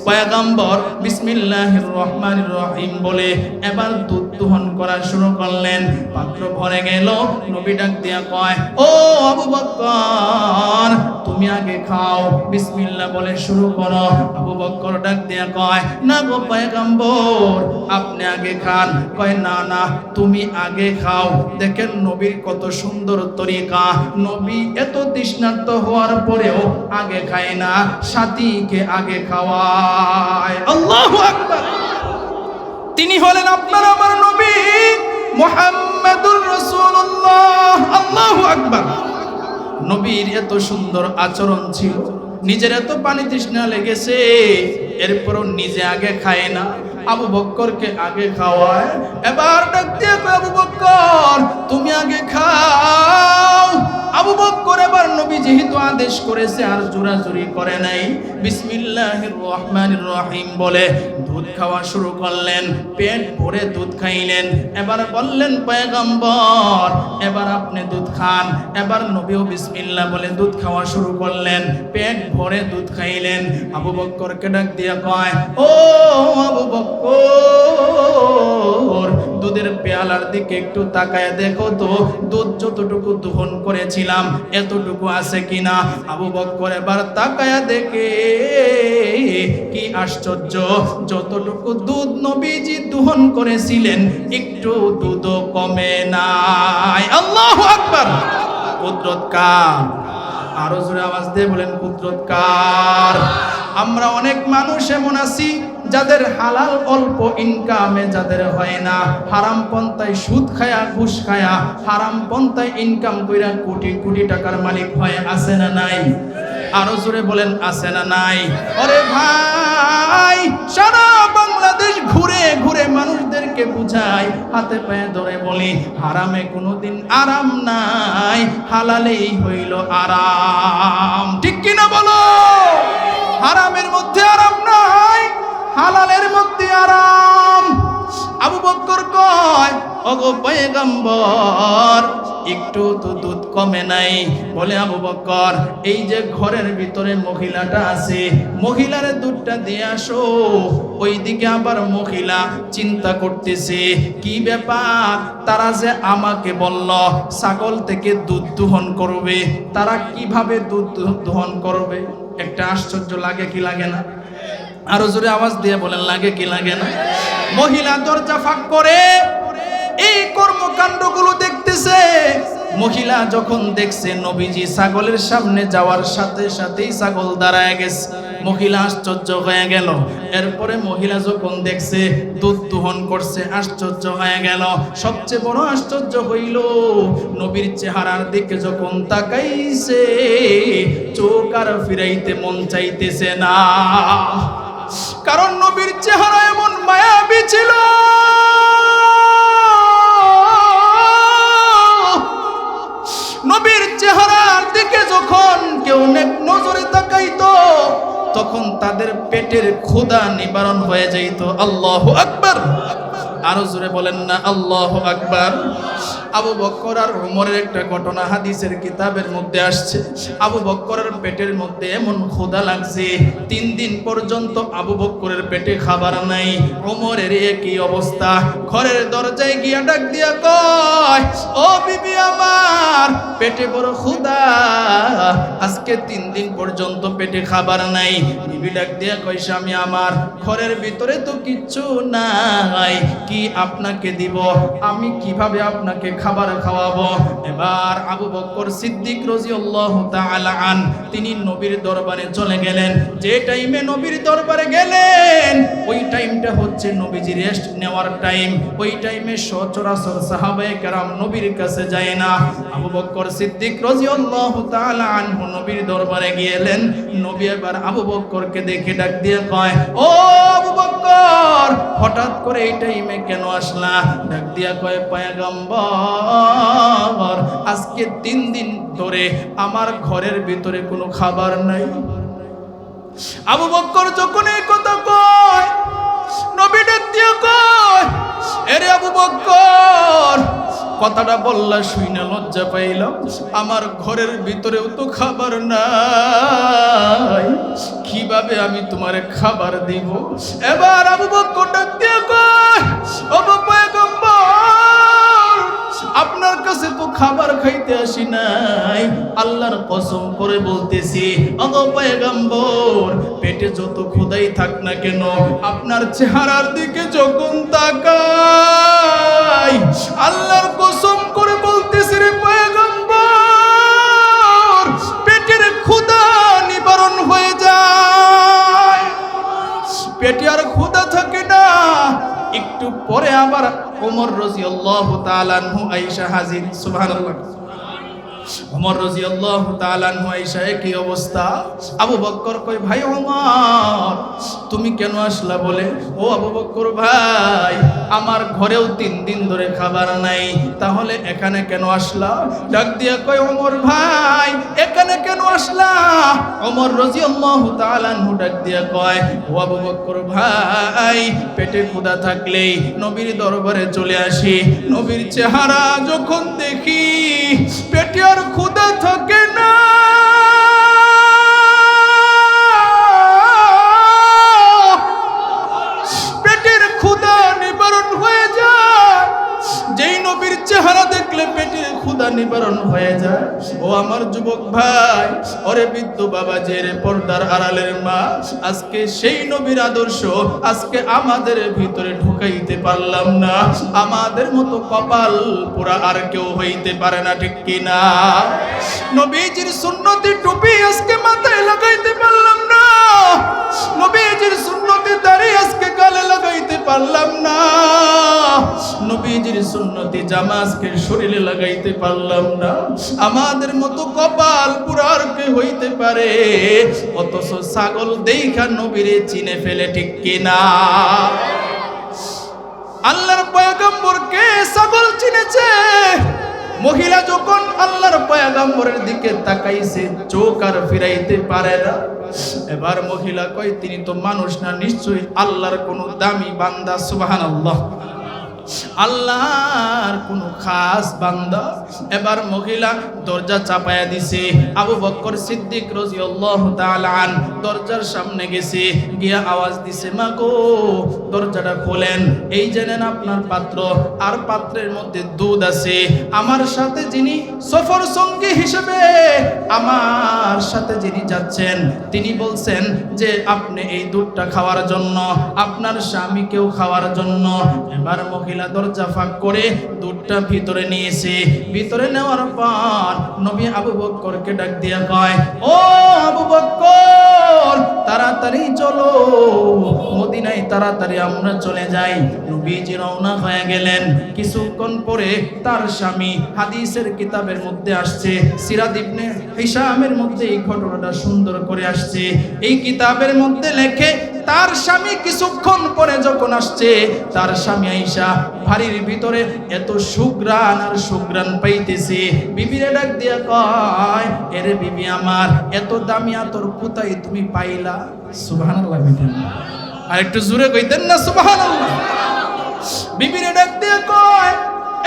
পয়গম্বর বিসমিল্লাহির রহমানির রহিম বলে এবার দুধ দোহন করা শুরু করলেন। পাত্র ভরে গেল। নবী ডাক দিয়া কয়, ও আবু বকর তুমি আগে খাও, বিসমিল্লাহ বলে শুরু করো। আবু বকর ডাক দিয়া কয়, না গো পয়গম্বর আপনি আগে খান। কয়, না না তুমি আগে খাও। দেখেন নবীর কত সুন্দর তরিকা, নবী এত তৃষ্ণার্ত হওয়ার পরেও আগে খায় না, সাথীকে আগে খাওয়ায়। আল্লাহু আকবার। তিনি হলেন আপনার আমার নবী মুহাম্মাদুর রাসূলুল্লাহ। আল্লাহু আকবার। নবীর এত সুন্দর আচরণ ছিল, নিজের এত পানি তৃষ্ণা লেগেছে, এরপরও নিজে আগে খায় না, আবু বক্করকে আগে খাওয়ায়। এবার ডাক দিয়ে কয়, আবু বক্কর তুমি আগে খাও। আবু বক্কর এবার নবী যেহেতু আদেশ করেছে আর জোরাজুরি করে নাই, বিসমিল্লাহির রহমানির রহিম বলে দুধ খাওয়া শুরু করলেন। পেট ভরে দুধ খাইলেন। এবার বললেন, পয়গম্বর এবার আপনি দুধ খান। এবার নবীও বিসমিল্লাহ বলে দুধ খাওয়া শুরু করলেন। পেট ভরে দুধ খাইলেন। আবু বক্করকে ডাক দিয়ে কয়, ও আবু বক্কর দুধের পেয়ালার দিকে একটু তাকায় দেখো তো, দুধ যতটুকু দোহন করেছিলাম এতটুকু আছে কিনা। আবু বক্কর এবার তাকায়া দেখে, কি আশ্চর্য, যতটুকু দুধ নবীজি দোহন করেছিলেন একটু দুধও কমে নাই। আল্লাহু আকবার। কুদরত কার? আরো জোরে আওয়াজ দিয়ে বলেন, কুদরত কার? আমরা অনেক মানুষ এমন আছি যাদের হালাল অল্প ইনকামে যাদের হয় না, হারাম পন্থায় সুদ খায়া ঘুষ খায়া হারাম পন্থায় ইনকাম কইরা কোটি কোটি টাকার মালিক হয়, আছে না নাই? আরো জোরে বলেন, আছে না নাই? আরে ভাই সারা বাংলাদেশ ঘুরে ঘুরে মানুষদেরকে বুঝাই, হাতে পায়ে ধরে বলি হারামে কোনোদিন আরাম নাই, হালালেই হইল আরাম। ঠিক কিনা বলো? হারামের মধ্যে আরাম নাই, হালালের মধ্যে আরাম। আবু বকর কয়, ওগো পয়গম্বর একটু তো দুধ কমে নাই। বলে, আবু বকর এই যে ঘরের ভিতরে মহিলাটা আছে, মহিলার দুধটা দিয়ে আসো। ওইদিকে আবার মহিলা চিন্তা করতেছে, কি ব্যাপার, তারা যে আমাকে বলল ছাগল থেকে দুধ দোহন করবে, তারা কিভাবে দুধ দোহন করবে? একটা আশ্চর্য লাগে কি লাগে না? আরো জোরে আওয়াজ দিয়ে বলেন, লাগে কি লাগে না? মহিলা দরজা ফাঁক করে এই কর্মকাণ্ডগুলো দেখতেছে। মহিলা যখন দেখছে নবীজি ছাগলের সামনে যাওয়ার সাথে সাথেই ছাগল দাঁড়ায় গেছে, মহিলা আশ্চর্য হয়ে গেল। এরপরে মহিলা যখন দেখছে দুধ দোহন করছে, আশ্চর্য হয়ে গেল। সবচেয়ে বড় আশ্চর্য হইল, নবীর চেহারার দিকে যখন তাকাইছে চোখ আর ফিরাইতে মন চাইতেছে না, কারণ নবীর চেহারা এমন মায়াবী ছিল। নবীর চেহারার দিকে যখন কেউ নেক নজরে তাকাইতো তখন তাদের পেটের ক্ষুধা নিবারণ হয়ে যাইত। আল্লাহু আকবার। আরো জোরে বলেন না আল্লাহু আকবার। আবু বকর আর ওমরের একটা ঘটনা হাদিসের কিতাবের মধ্যে আসছে। আবু বকরের পেটের মধ্যে এমন ক্ষুধা লাগছে, 3 দিন পর্যন্ত আবু বকরের পেটে খাবার নাই। ওমরের একই অবস্থা। ঘরের দরজায় গিয়া ডাক দিয়া কয়, ও বিবি আমার পেটে বড় ক্ষুধা, আজকে 3 দিন পর্যন্ত পেটে খাবার নাই। বিবি ডাক দিয়া কয়, স্বামী আমার ঘরের ভিতরে তো কিচ্ছু নাই, কি আপনাকে দিব, আমি কিভাবে আপনাকে খাবার খাওয়াবো। এবার আবু বকর সিদ্দিক রাদিয়াল্লাহু তাআলা আন তিনি নবীর দরবারে চলে গেলেন। যে টাইমে নবীর দরবারে গেলেন ওই টাইমটা হচ্ছে নবীজি রেস্ট নেওয়ার টাইম। ওই টাইমে সচরাচর সাহাবায়ে কেরাম নবীর কাছে যায় না। আবু বকর সিদ্দিক রাদিয়াল্লাহু তাআলা আনহু নবীর দরবারে গেলেন। নবী এবার আবু বকরকে দেখে ডাক দিয়ে কয়, ও আবু বকর, হঠাৎ করে এই টাইমে কেন আসলা? ডাক দিয়া কয়, পয়গম্বর, আজকে 3 দিন ধরে আমার ঘরের ভিতরে কোনো খাবার নাই। আবু বকর যখন এই কথা কয়, নবী ডাক দিয়া কয়, এরে আবু বকর, কথাটা বললা শুইনা লজ্জা পাইলাম, আমার ঘরের ভিতরেও তো খাবার নাই, কিভাবে আমি তোমারে খাবার দিব? এবার আবু বকর ডাক দিয়া কয়, ও পয়গম্বর, আপনার কাছে তো খাবার খাইতে আসি নাই, আল্লাহর কসম করে বলতেছি ও পয়গম্বর, পেটে যত ক্ষুধাই থাক না কেন, আপনার চেহারার দিকে যখন তাকাই, আল্লাহর কসম করে বলতেছি রে পয়গম্বর, পেটের ক্ষুধা নিবারণ হয়ে যায়, পেটে আর ক্ষুধা থাকে না। একটু পরে আবার ওমর রাদিয়াল্লাহু তাআলা আনহু আয়েশা হাজির। সুবহানাল্লাহ। ওমর রাদিয়াল্লাহু তাআলা আনহু আয়েশা কি অবস্থা? আবু বকর কই, ভাই ওমর, তুমি কেন আসলা বলে? ও আবু বকর ভাই, আমার ঘরেও 3 দিন ধরে খাবার নাই, তাহলে এখানে কেন আসলা? ডাক দিয়া কই, ওমর ভাই, এখানে কেন আসলা? ওমর রাদিয়াল্লাহু তাআলা আনহু ডাক দিয়া কয়, ও আবু বকর ভাই, পেটে ক্ষুধা থাকলেই নবীর দরবারে চলে আসি, নবীর চেহারা যখন দেখি পেটে আর ক্ষুধা থাকে না, পেটের ক্ষুধা নিবারণ হয়ে যায়। যেই নবীর চেহারা দেখলে পেটের ক্ষুধা নিবারণ হয়ে যায়। ও আমার যুবক ভাই, ওরে বৃদ্ধ বাবা, যে রে পর্দার আড়ালের মা, আজকে সেই নবীর আদর্শ আজকে আমাদের ভিতরে ঢুকাইতে পারলাম না। আমাদের মতো কপাল পুরা আর কেউ হইতে পারে না, ঠিক কিনা? নবীজির সুন্নতি টুপি আজকে মাথায় লাগাইতে পারলাম না, নবীজির সুন্নতি দাড়ি আজকে গালে লাগাইতে পারলাম না, নবীজির সুন্নতি জামা আজকে শরীরে লাগাইতে পারলাম না। আমাদের মতো কপাল পুরা আর কে হইতে পারে? অথচ ছাগল দেইখা নবীরে চিনে ফেলে, ঠিক কিনা? আল্লাহর পয়গম্বরকে ছাগল চিনেছে। মহিলা যখন আল্লাহর পয়গম্বরের দিকে তাকাইছে, চোখ আর ফিরাইতে পারে না। এবার মহিলা কয়, তিনি তো মানুষ না, নিশ্চয়ই আল্লাহর কোন দামি বান্দা। সুবহানাল্লাহ, আল্লাহর কোন খাস বান্দা। এবার মহিলা দরজা চাপায়া দিছে। আবু বকর সিদ্দিক রাদিয়াল্লাহু তাআলা আন দরজার সামনে গেছে, গিয়া আওয়াজ দিছে, মা গো, দরজাটা খোলেন, এই জানেন আপনার পাত্র, আর পাত্রের মধ্যে দুধ আছে। আমার সাথে যিনি সফর সঙ্গী হিসেবে আমার সাথে যিনি যাচ্ছেন, তিনি বলছেন যে আপনি এই দুধটা খাওয়ার জন্য, আপনার স্বামীকেও খাওয়ার জন্য। এবার মহিলা দরজা ফাঁক করে দুধটা ভিতরে নিয়েছে। ভিতরে নেওয়ার পর নবী আবু বকরকে ডাক দিয়া কয়, ও আবু বকর, তাড়াতাড়ি চলো মদিনায়, তাড়াতাড়ি আমরা চলে যাই। নবীজি রওনা হয়ে গেলেন। কিছুক্ষণ পরে তার স্বামী, হাদিসের কিতাবের মধ্যে আসছে, সিরাত ইবনে হিশামের মধ্যে এই ঘটনাটা সুন্দর করে আসছে। এই কিতাবের মধ্যে লেখে, তার স্বামী কিছুক্ষণ পরে যখন আসছে, তার স্বামী আয়েশা বাড়ির ভিতরে এত সুগ্রাণ আর সুগ্রাণ পাইতেছে। বিবিরে ডাক দিয়া কয়, এরে বিবি আমার, এত দামি আতর কোথায় তুমি পাইলা? সুবহানাল্লাহ, আর একটু জোরে কইতেন না সুবহানাল্লাহ। বিবিরে ডাক দিয়া কয়,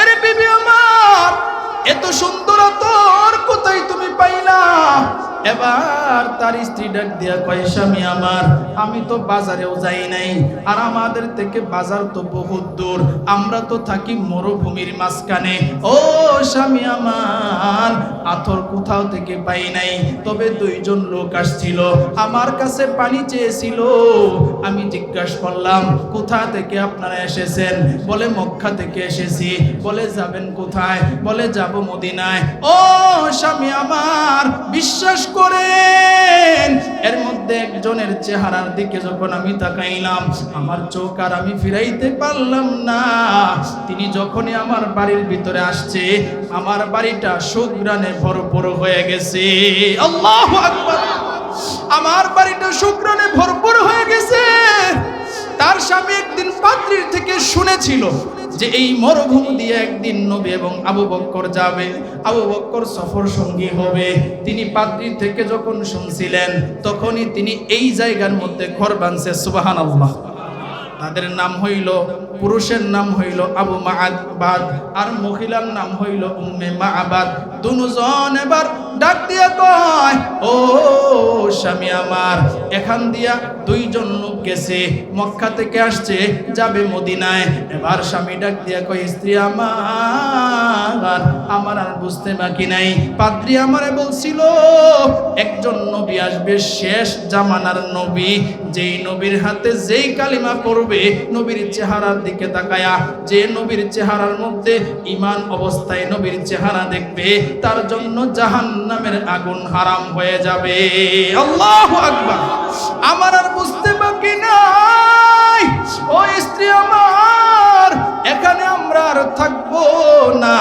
এরে বিবি আমার, এত সুন্দর আতর কোথায় তুমি পাইলা? এবার তার স্ত্রী ডাক দিয়া কয়, স্বামী আমার, আমি তো বাজারেও যাই নাই, আর আমাদের থেকে বাজার তো বহুত দূর, আমরা তো থাকি মরুভূমির মাঝখানে। ও স্বামী আমার, আতর কোথাও থেকে পাই নাই, তবে দুইজন লোক আসছিল, আমার কাছে পানি চেয়েছিল। আমি জিজ্ঞাসা করলাম, কোথা থেকে আপনারা এসেছেন? বলে মক্কা থেকে এসেছি। বলে যাবেন কোথায়? বলে যাব মদিনায়। ও স্বামী আমার, বিশ্বাস করেন, এর মধ্যে একজনের চেহারার দিকে যখন আমি তাকাইলাম, আমার চোখ আর আমি ফিরাইতে পারলাম না। তিনি যখনই আমার বাড়ির ভিতরে আসছে, আমার বাড়িটা সুঘ্রাণে ভরপুর হয়ে গেছে। আল্লাহু আকবার! আমার বাড়িটা সুঘ্রাণে ভরপুর হয়ে গেছে। তার স্বামী একদিন পাত্রীর থেকে শুনেছিল যে এই মরুভূমি দিয়ে একদিন নবী এবং আবু বকর যাবে, আবু বকর সফর সঙ্গী হবে। তিনি পাত্রীর থেকে যখন শুনছিলেন, তখনই তিনি এই জায়গার মধ্যে ঘর বাঁধছে। সুবহানাল্লাহ। তাদের নাম হইল, পুরুষের নাম হইল আবু মাআবাদ, আর মহিলার নাম হইল উম্মে মাআবাদ। দুজন এবার ডাক দিয়া কয়, ও স্বামী আমার, এখান দিয়া দুইজন লোক গেছে, মক্কা থেকে আসছে, যাবে মদিনায়। এবার স্বামী ডাক দিয়া কয়, স্ত্রী আমার আর বুঝতে বাকি নাই। পাদ্রী আমারে বলছিল একজন নবী আসবে, শেষ জামানার নবী, যেই নবীর হাতে যেই কালিমা পড়বে, নবীর চেহারার দিকে তাকায়া, যে নবীর চেহারার মধ্যে ঈমান অবস্থায় নবীর চেহারা দেখবে, তার জন্য জাহান্নামের আগুন হারাম হয়ে যাবে। আল্লাহু আকবার! আমার আর বুঝতে বাকি নাই। ও স্ত্রী আমার, এখানে আমরা আর থাকবো না,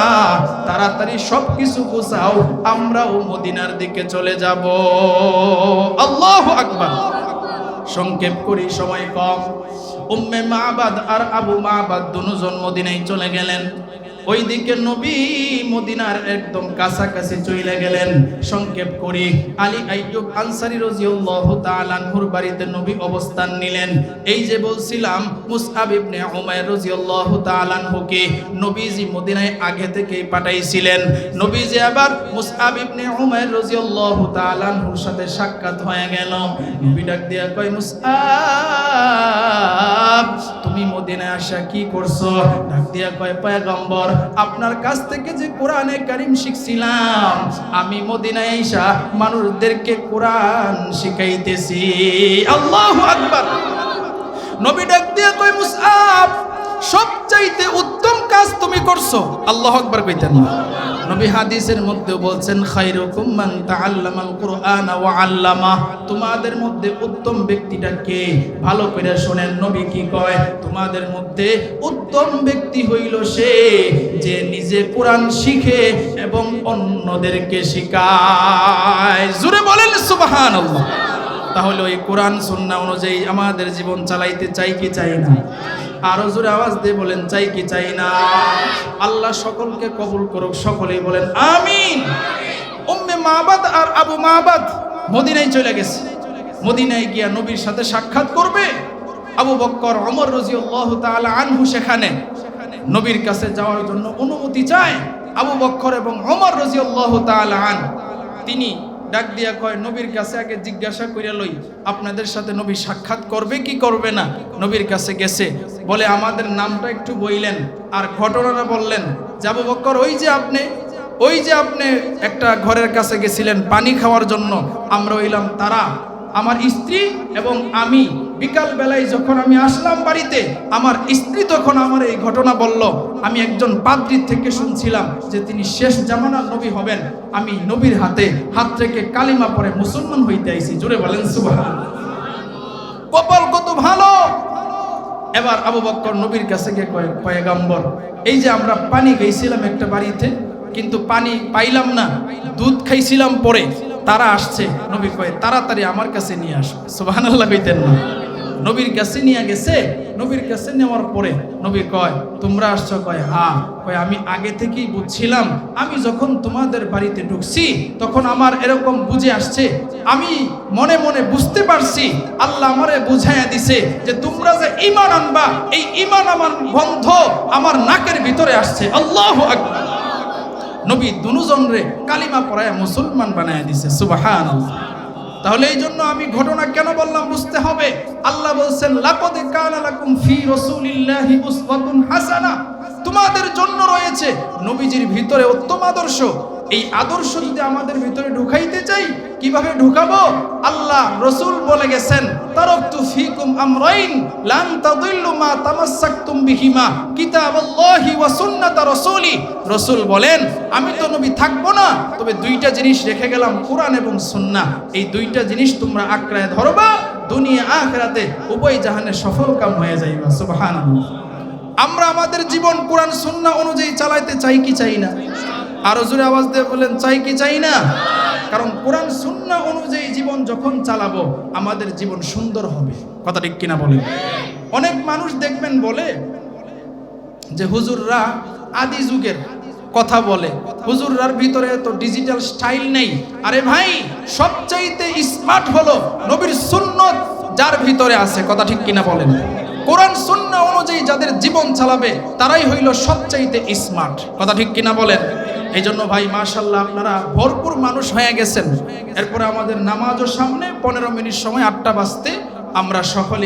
তাড়াতাড়ি সবকিছু গোছাও, আমরাও মদিনার দিকে চলে যাব। আল্লাহু আকবার! সংক্ষেপ করি, সময় কম। উম্মে মাআবাদ আর আবু মাআবাদ দুজন মদিনায় চলে গেলেন। ওইদিকে নবী মদিনার একদম কাছাকাছি চলে গেলেন। সংক্ষেপ করি, আলী আইয়ুব আনসারী রাদিয়াল্লাহু তাআলা আনহুর বাড়িতে নবী অবস্থান নিলেন। এই যে বলছিলাম, মুসআব ইবনে উমাইর রাদিয়াল্লাহু তাআলা আনহুকে নবীজি মদিনায় আগে থেকেই পাঠাইছিলেন। নবীজি আবার মুসআব ইবনে উমাইর রাদিয়াল্লাহু তাআলা আনহুর সাথে সাক্ষাৎ হয়ে গেল। নবী ডাক দিয়া কয়, মুসআব, তুমি মদিনায় আসা কি করছো? ডাক দিয়া কয়, পয়গম্বর, আপনার কাছ থেকে যে কোরআনে কারীম শিখছিলাম, আমি মদিনায় আইসা মানুষদেরকে কোরআন শিখাইতেছি। আল্লাহু আকবার! নবী ডাক দিয়া কয়, মুসআব, সবচাইতে উত্তম কাজ তুমি করছো। আল্লাহু আকবার কইতেন না? নবী হাদিসের মধ্যে বলছেন, খায়রুকুম মান তাআল্লামাল কুরআন ওয়া আল্লামা। তোমাদের মধ্যে উত্তম ব্যক্তিটা কে? ভালো করে শুনেন, নবী কি কয়? তোমাদের মধ্যে উত্তম ব্যক্তি হইল সে যে নিজে কোরআন শিখে এবং অন্যদেরকে শিখায়। জোরে বলেন সুবহানাল্লাহ। তাহলে ওই কোরআন সুন্নাহ অনুযায়ী আমাদের জীবন চালাইতে চাই কি চাই না? আরো জোরে আওয়াজ দিয়ে বলেন, চাই কি চাই না? আল্লাহ সকলকে কবুল করুক, সকলেই বলেন আমিন। উম্মে মাআবাদ আর আবু মাআবাদ মদিনায় চলে গেছে। মদিনায় গিয়া নবীর সাথে সাক্ষাৎ করবে। আবু বকর ওমর রাদিয়াল্লাহু তাআলা আনহু সেখানে নবীর কাছে যাওয়ার জন্য অনুমতি চায়। আবু বকর এবং ওমর রাদিয়াল্লাহু তাআলা আনহু তিনি ডাক দিয়া কয়, নবীর কাছে আগে জিজ্ঞাসা কইরা লই, আপনাদের সাথে নবী সাক্ষাৎ করবে কি করবে না? নবীর কাছে গেছে, বলে আমাদের নামটা একটু বইলেন আর ঘটনাটা বললেন। যে আবু বকর, ওই যে আপনি একটা ঘরের কাছে গেছিলেন পানি খাওয়ার জন্য, আমরা হইলাম তারা, আমার স্ত্রী এবং আমি। বিকাল বেলায় যখন আমি আসলাম বাড়িতে, আমার স্ত্রী তখন আমার এই ঘটনা বলল। আমি একজন পাদ্রীর থেকে শুনছিলাম যে তিনি শেষ জামানার নবী হবেন। আমি নবীর হাতে হাত রেখে কালিমা পড়ে মুসলমান হইতে আইছি। জোরে বলেন সুবহানাল্লাহ। কপাল কত ভালো! এবার আবু বকর নবীর কাছে গিয়ে কয়, পয়গম্বর, এই যে আমরা পানি খাইছিলাম একটা বাড়িতে, কিন্তু পানি পাইলাম না, দুধ খাইছিলাম পরে, তারা আসছে। নবী কয়, তাড়াতাড়ি আমার কাছে নিয়ে আসো। সুবহানাল্লাহ কইতেন না? নবীর কাছে নিয়ে গেছে। নবীর কাছে নেওয়ার পরে নবী কয়, তোমরা আসছো? কয়, হ্যাঁ। কয়, আমি আগে থেকেই বুঝছিলাম, আমি যখন তোমাদের বাড়িতে ঢুকছি তখন আমার এরকম বুঝে আসছে, আমি মনে মনে বুঝতে পারছি, আল্লাহ আমারে বুঝাইয়া দিছে যে তোমরা যে ঈমান আনবা, এই ঈমান আমার গন্ধ আমার নাকের ভিতরে আসছে। আল্লাহু আকবার! নবী দুজনরে কালিমা পড়ায় মুসলমান বানায় দিছে সুবহানাল্লাহ। তাহলে এই জন্য আমি ঘটনা কেন বললাম বুঝতে হবে। আল্লাহ বলছেন লাকাদ কানা লাকুম ফি রাসূলিল্লাহি উসওয়াতুন হাসানা, তোমাদের জন্য রয়েছে নবীজির ভিতরে উত্তম আদর্শ। এই আদর্শ যদি আমাদের ভিতরে ঢুকাইতে চাই, কিভাবে ঢুকাবো? আল্লাহ রাসূল বলে গেছেন তারাকতু ফিকুম আমরাইন লান তাদিল্লু মা তামাসসাকতুম বিহিমা কিতাবাল্লাহি ওয়া সুন্নাত রাসূলি। রাসূল বলেন আমি তো নবী থাকবো না, তবে দুইটা জিনিস রেখে গেলাম, কোরআন এবং সুন্নাহ। এই দুইটা জিনিস তোমরা আঁকড়ায় ধরবা, দুনিয়া আখিরাতে উভয় জাহানে সফল কাম হয়ে যাইবা সুবহানাল্লাহ। আমরা আমাদের জীবন কোরআন সুন্নাহ অনুযায়ী চালাইতে চাই কি চাই না? আরো জোরে আওয়াজ দিয়ে বলেন চাই কি চাই না? কারণ কোরআন সুন্নাহ অনুযায়ী জীবন যখন চালাবো আমাদের জীবন সুন্দর হবে। কথা ঠিক কিনা বলেন? অনেক মানুষ দেখবেন বলে যে হুজুররা আদি যুগের কথা বলে, হুজুররার ভিতরে তো ডিজিটাল স্টাইল নেই। আরে ভাই, সবচাইতে স্মার্ট হলো নবীর সুন্নত যার ভিতরে আছে। কথা ঠিক কিনা বলেন? কোরআন সুন্নাহ অনুযায়ী যাদের জীবন চালাবে তারাই হইল সবচাইতে স্মার্ট। কথা ঠিক কিনা বলেন? এই জন্য ভাই মাশাআল্লাহ আপনারা ভরপুর মানুষ হয়ে গেছেন। এরপরে আমাদের নামাজও সামনে, 15 মিনিট সময় 8টা বাজতে আমরা সকলে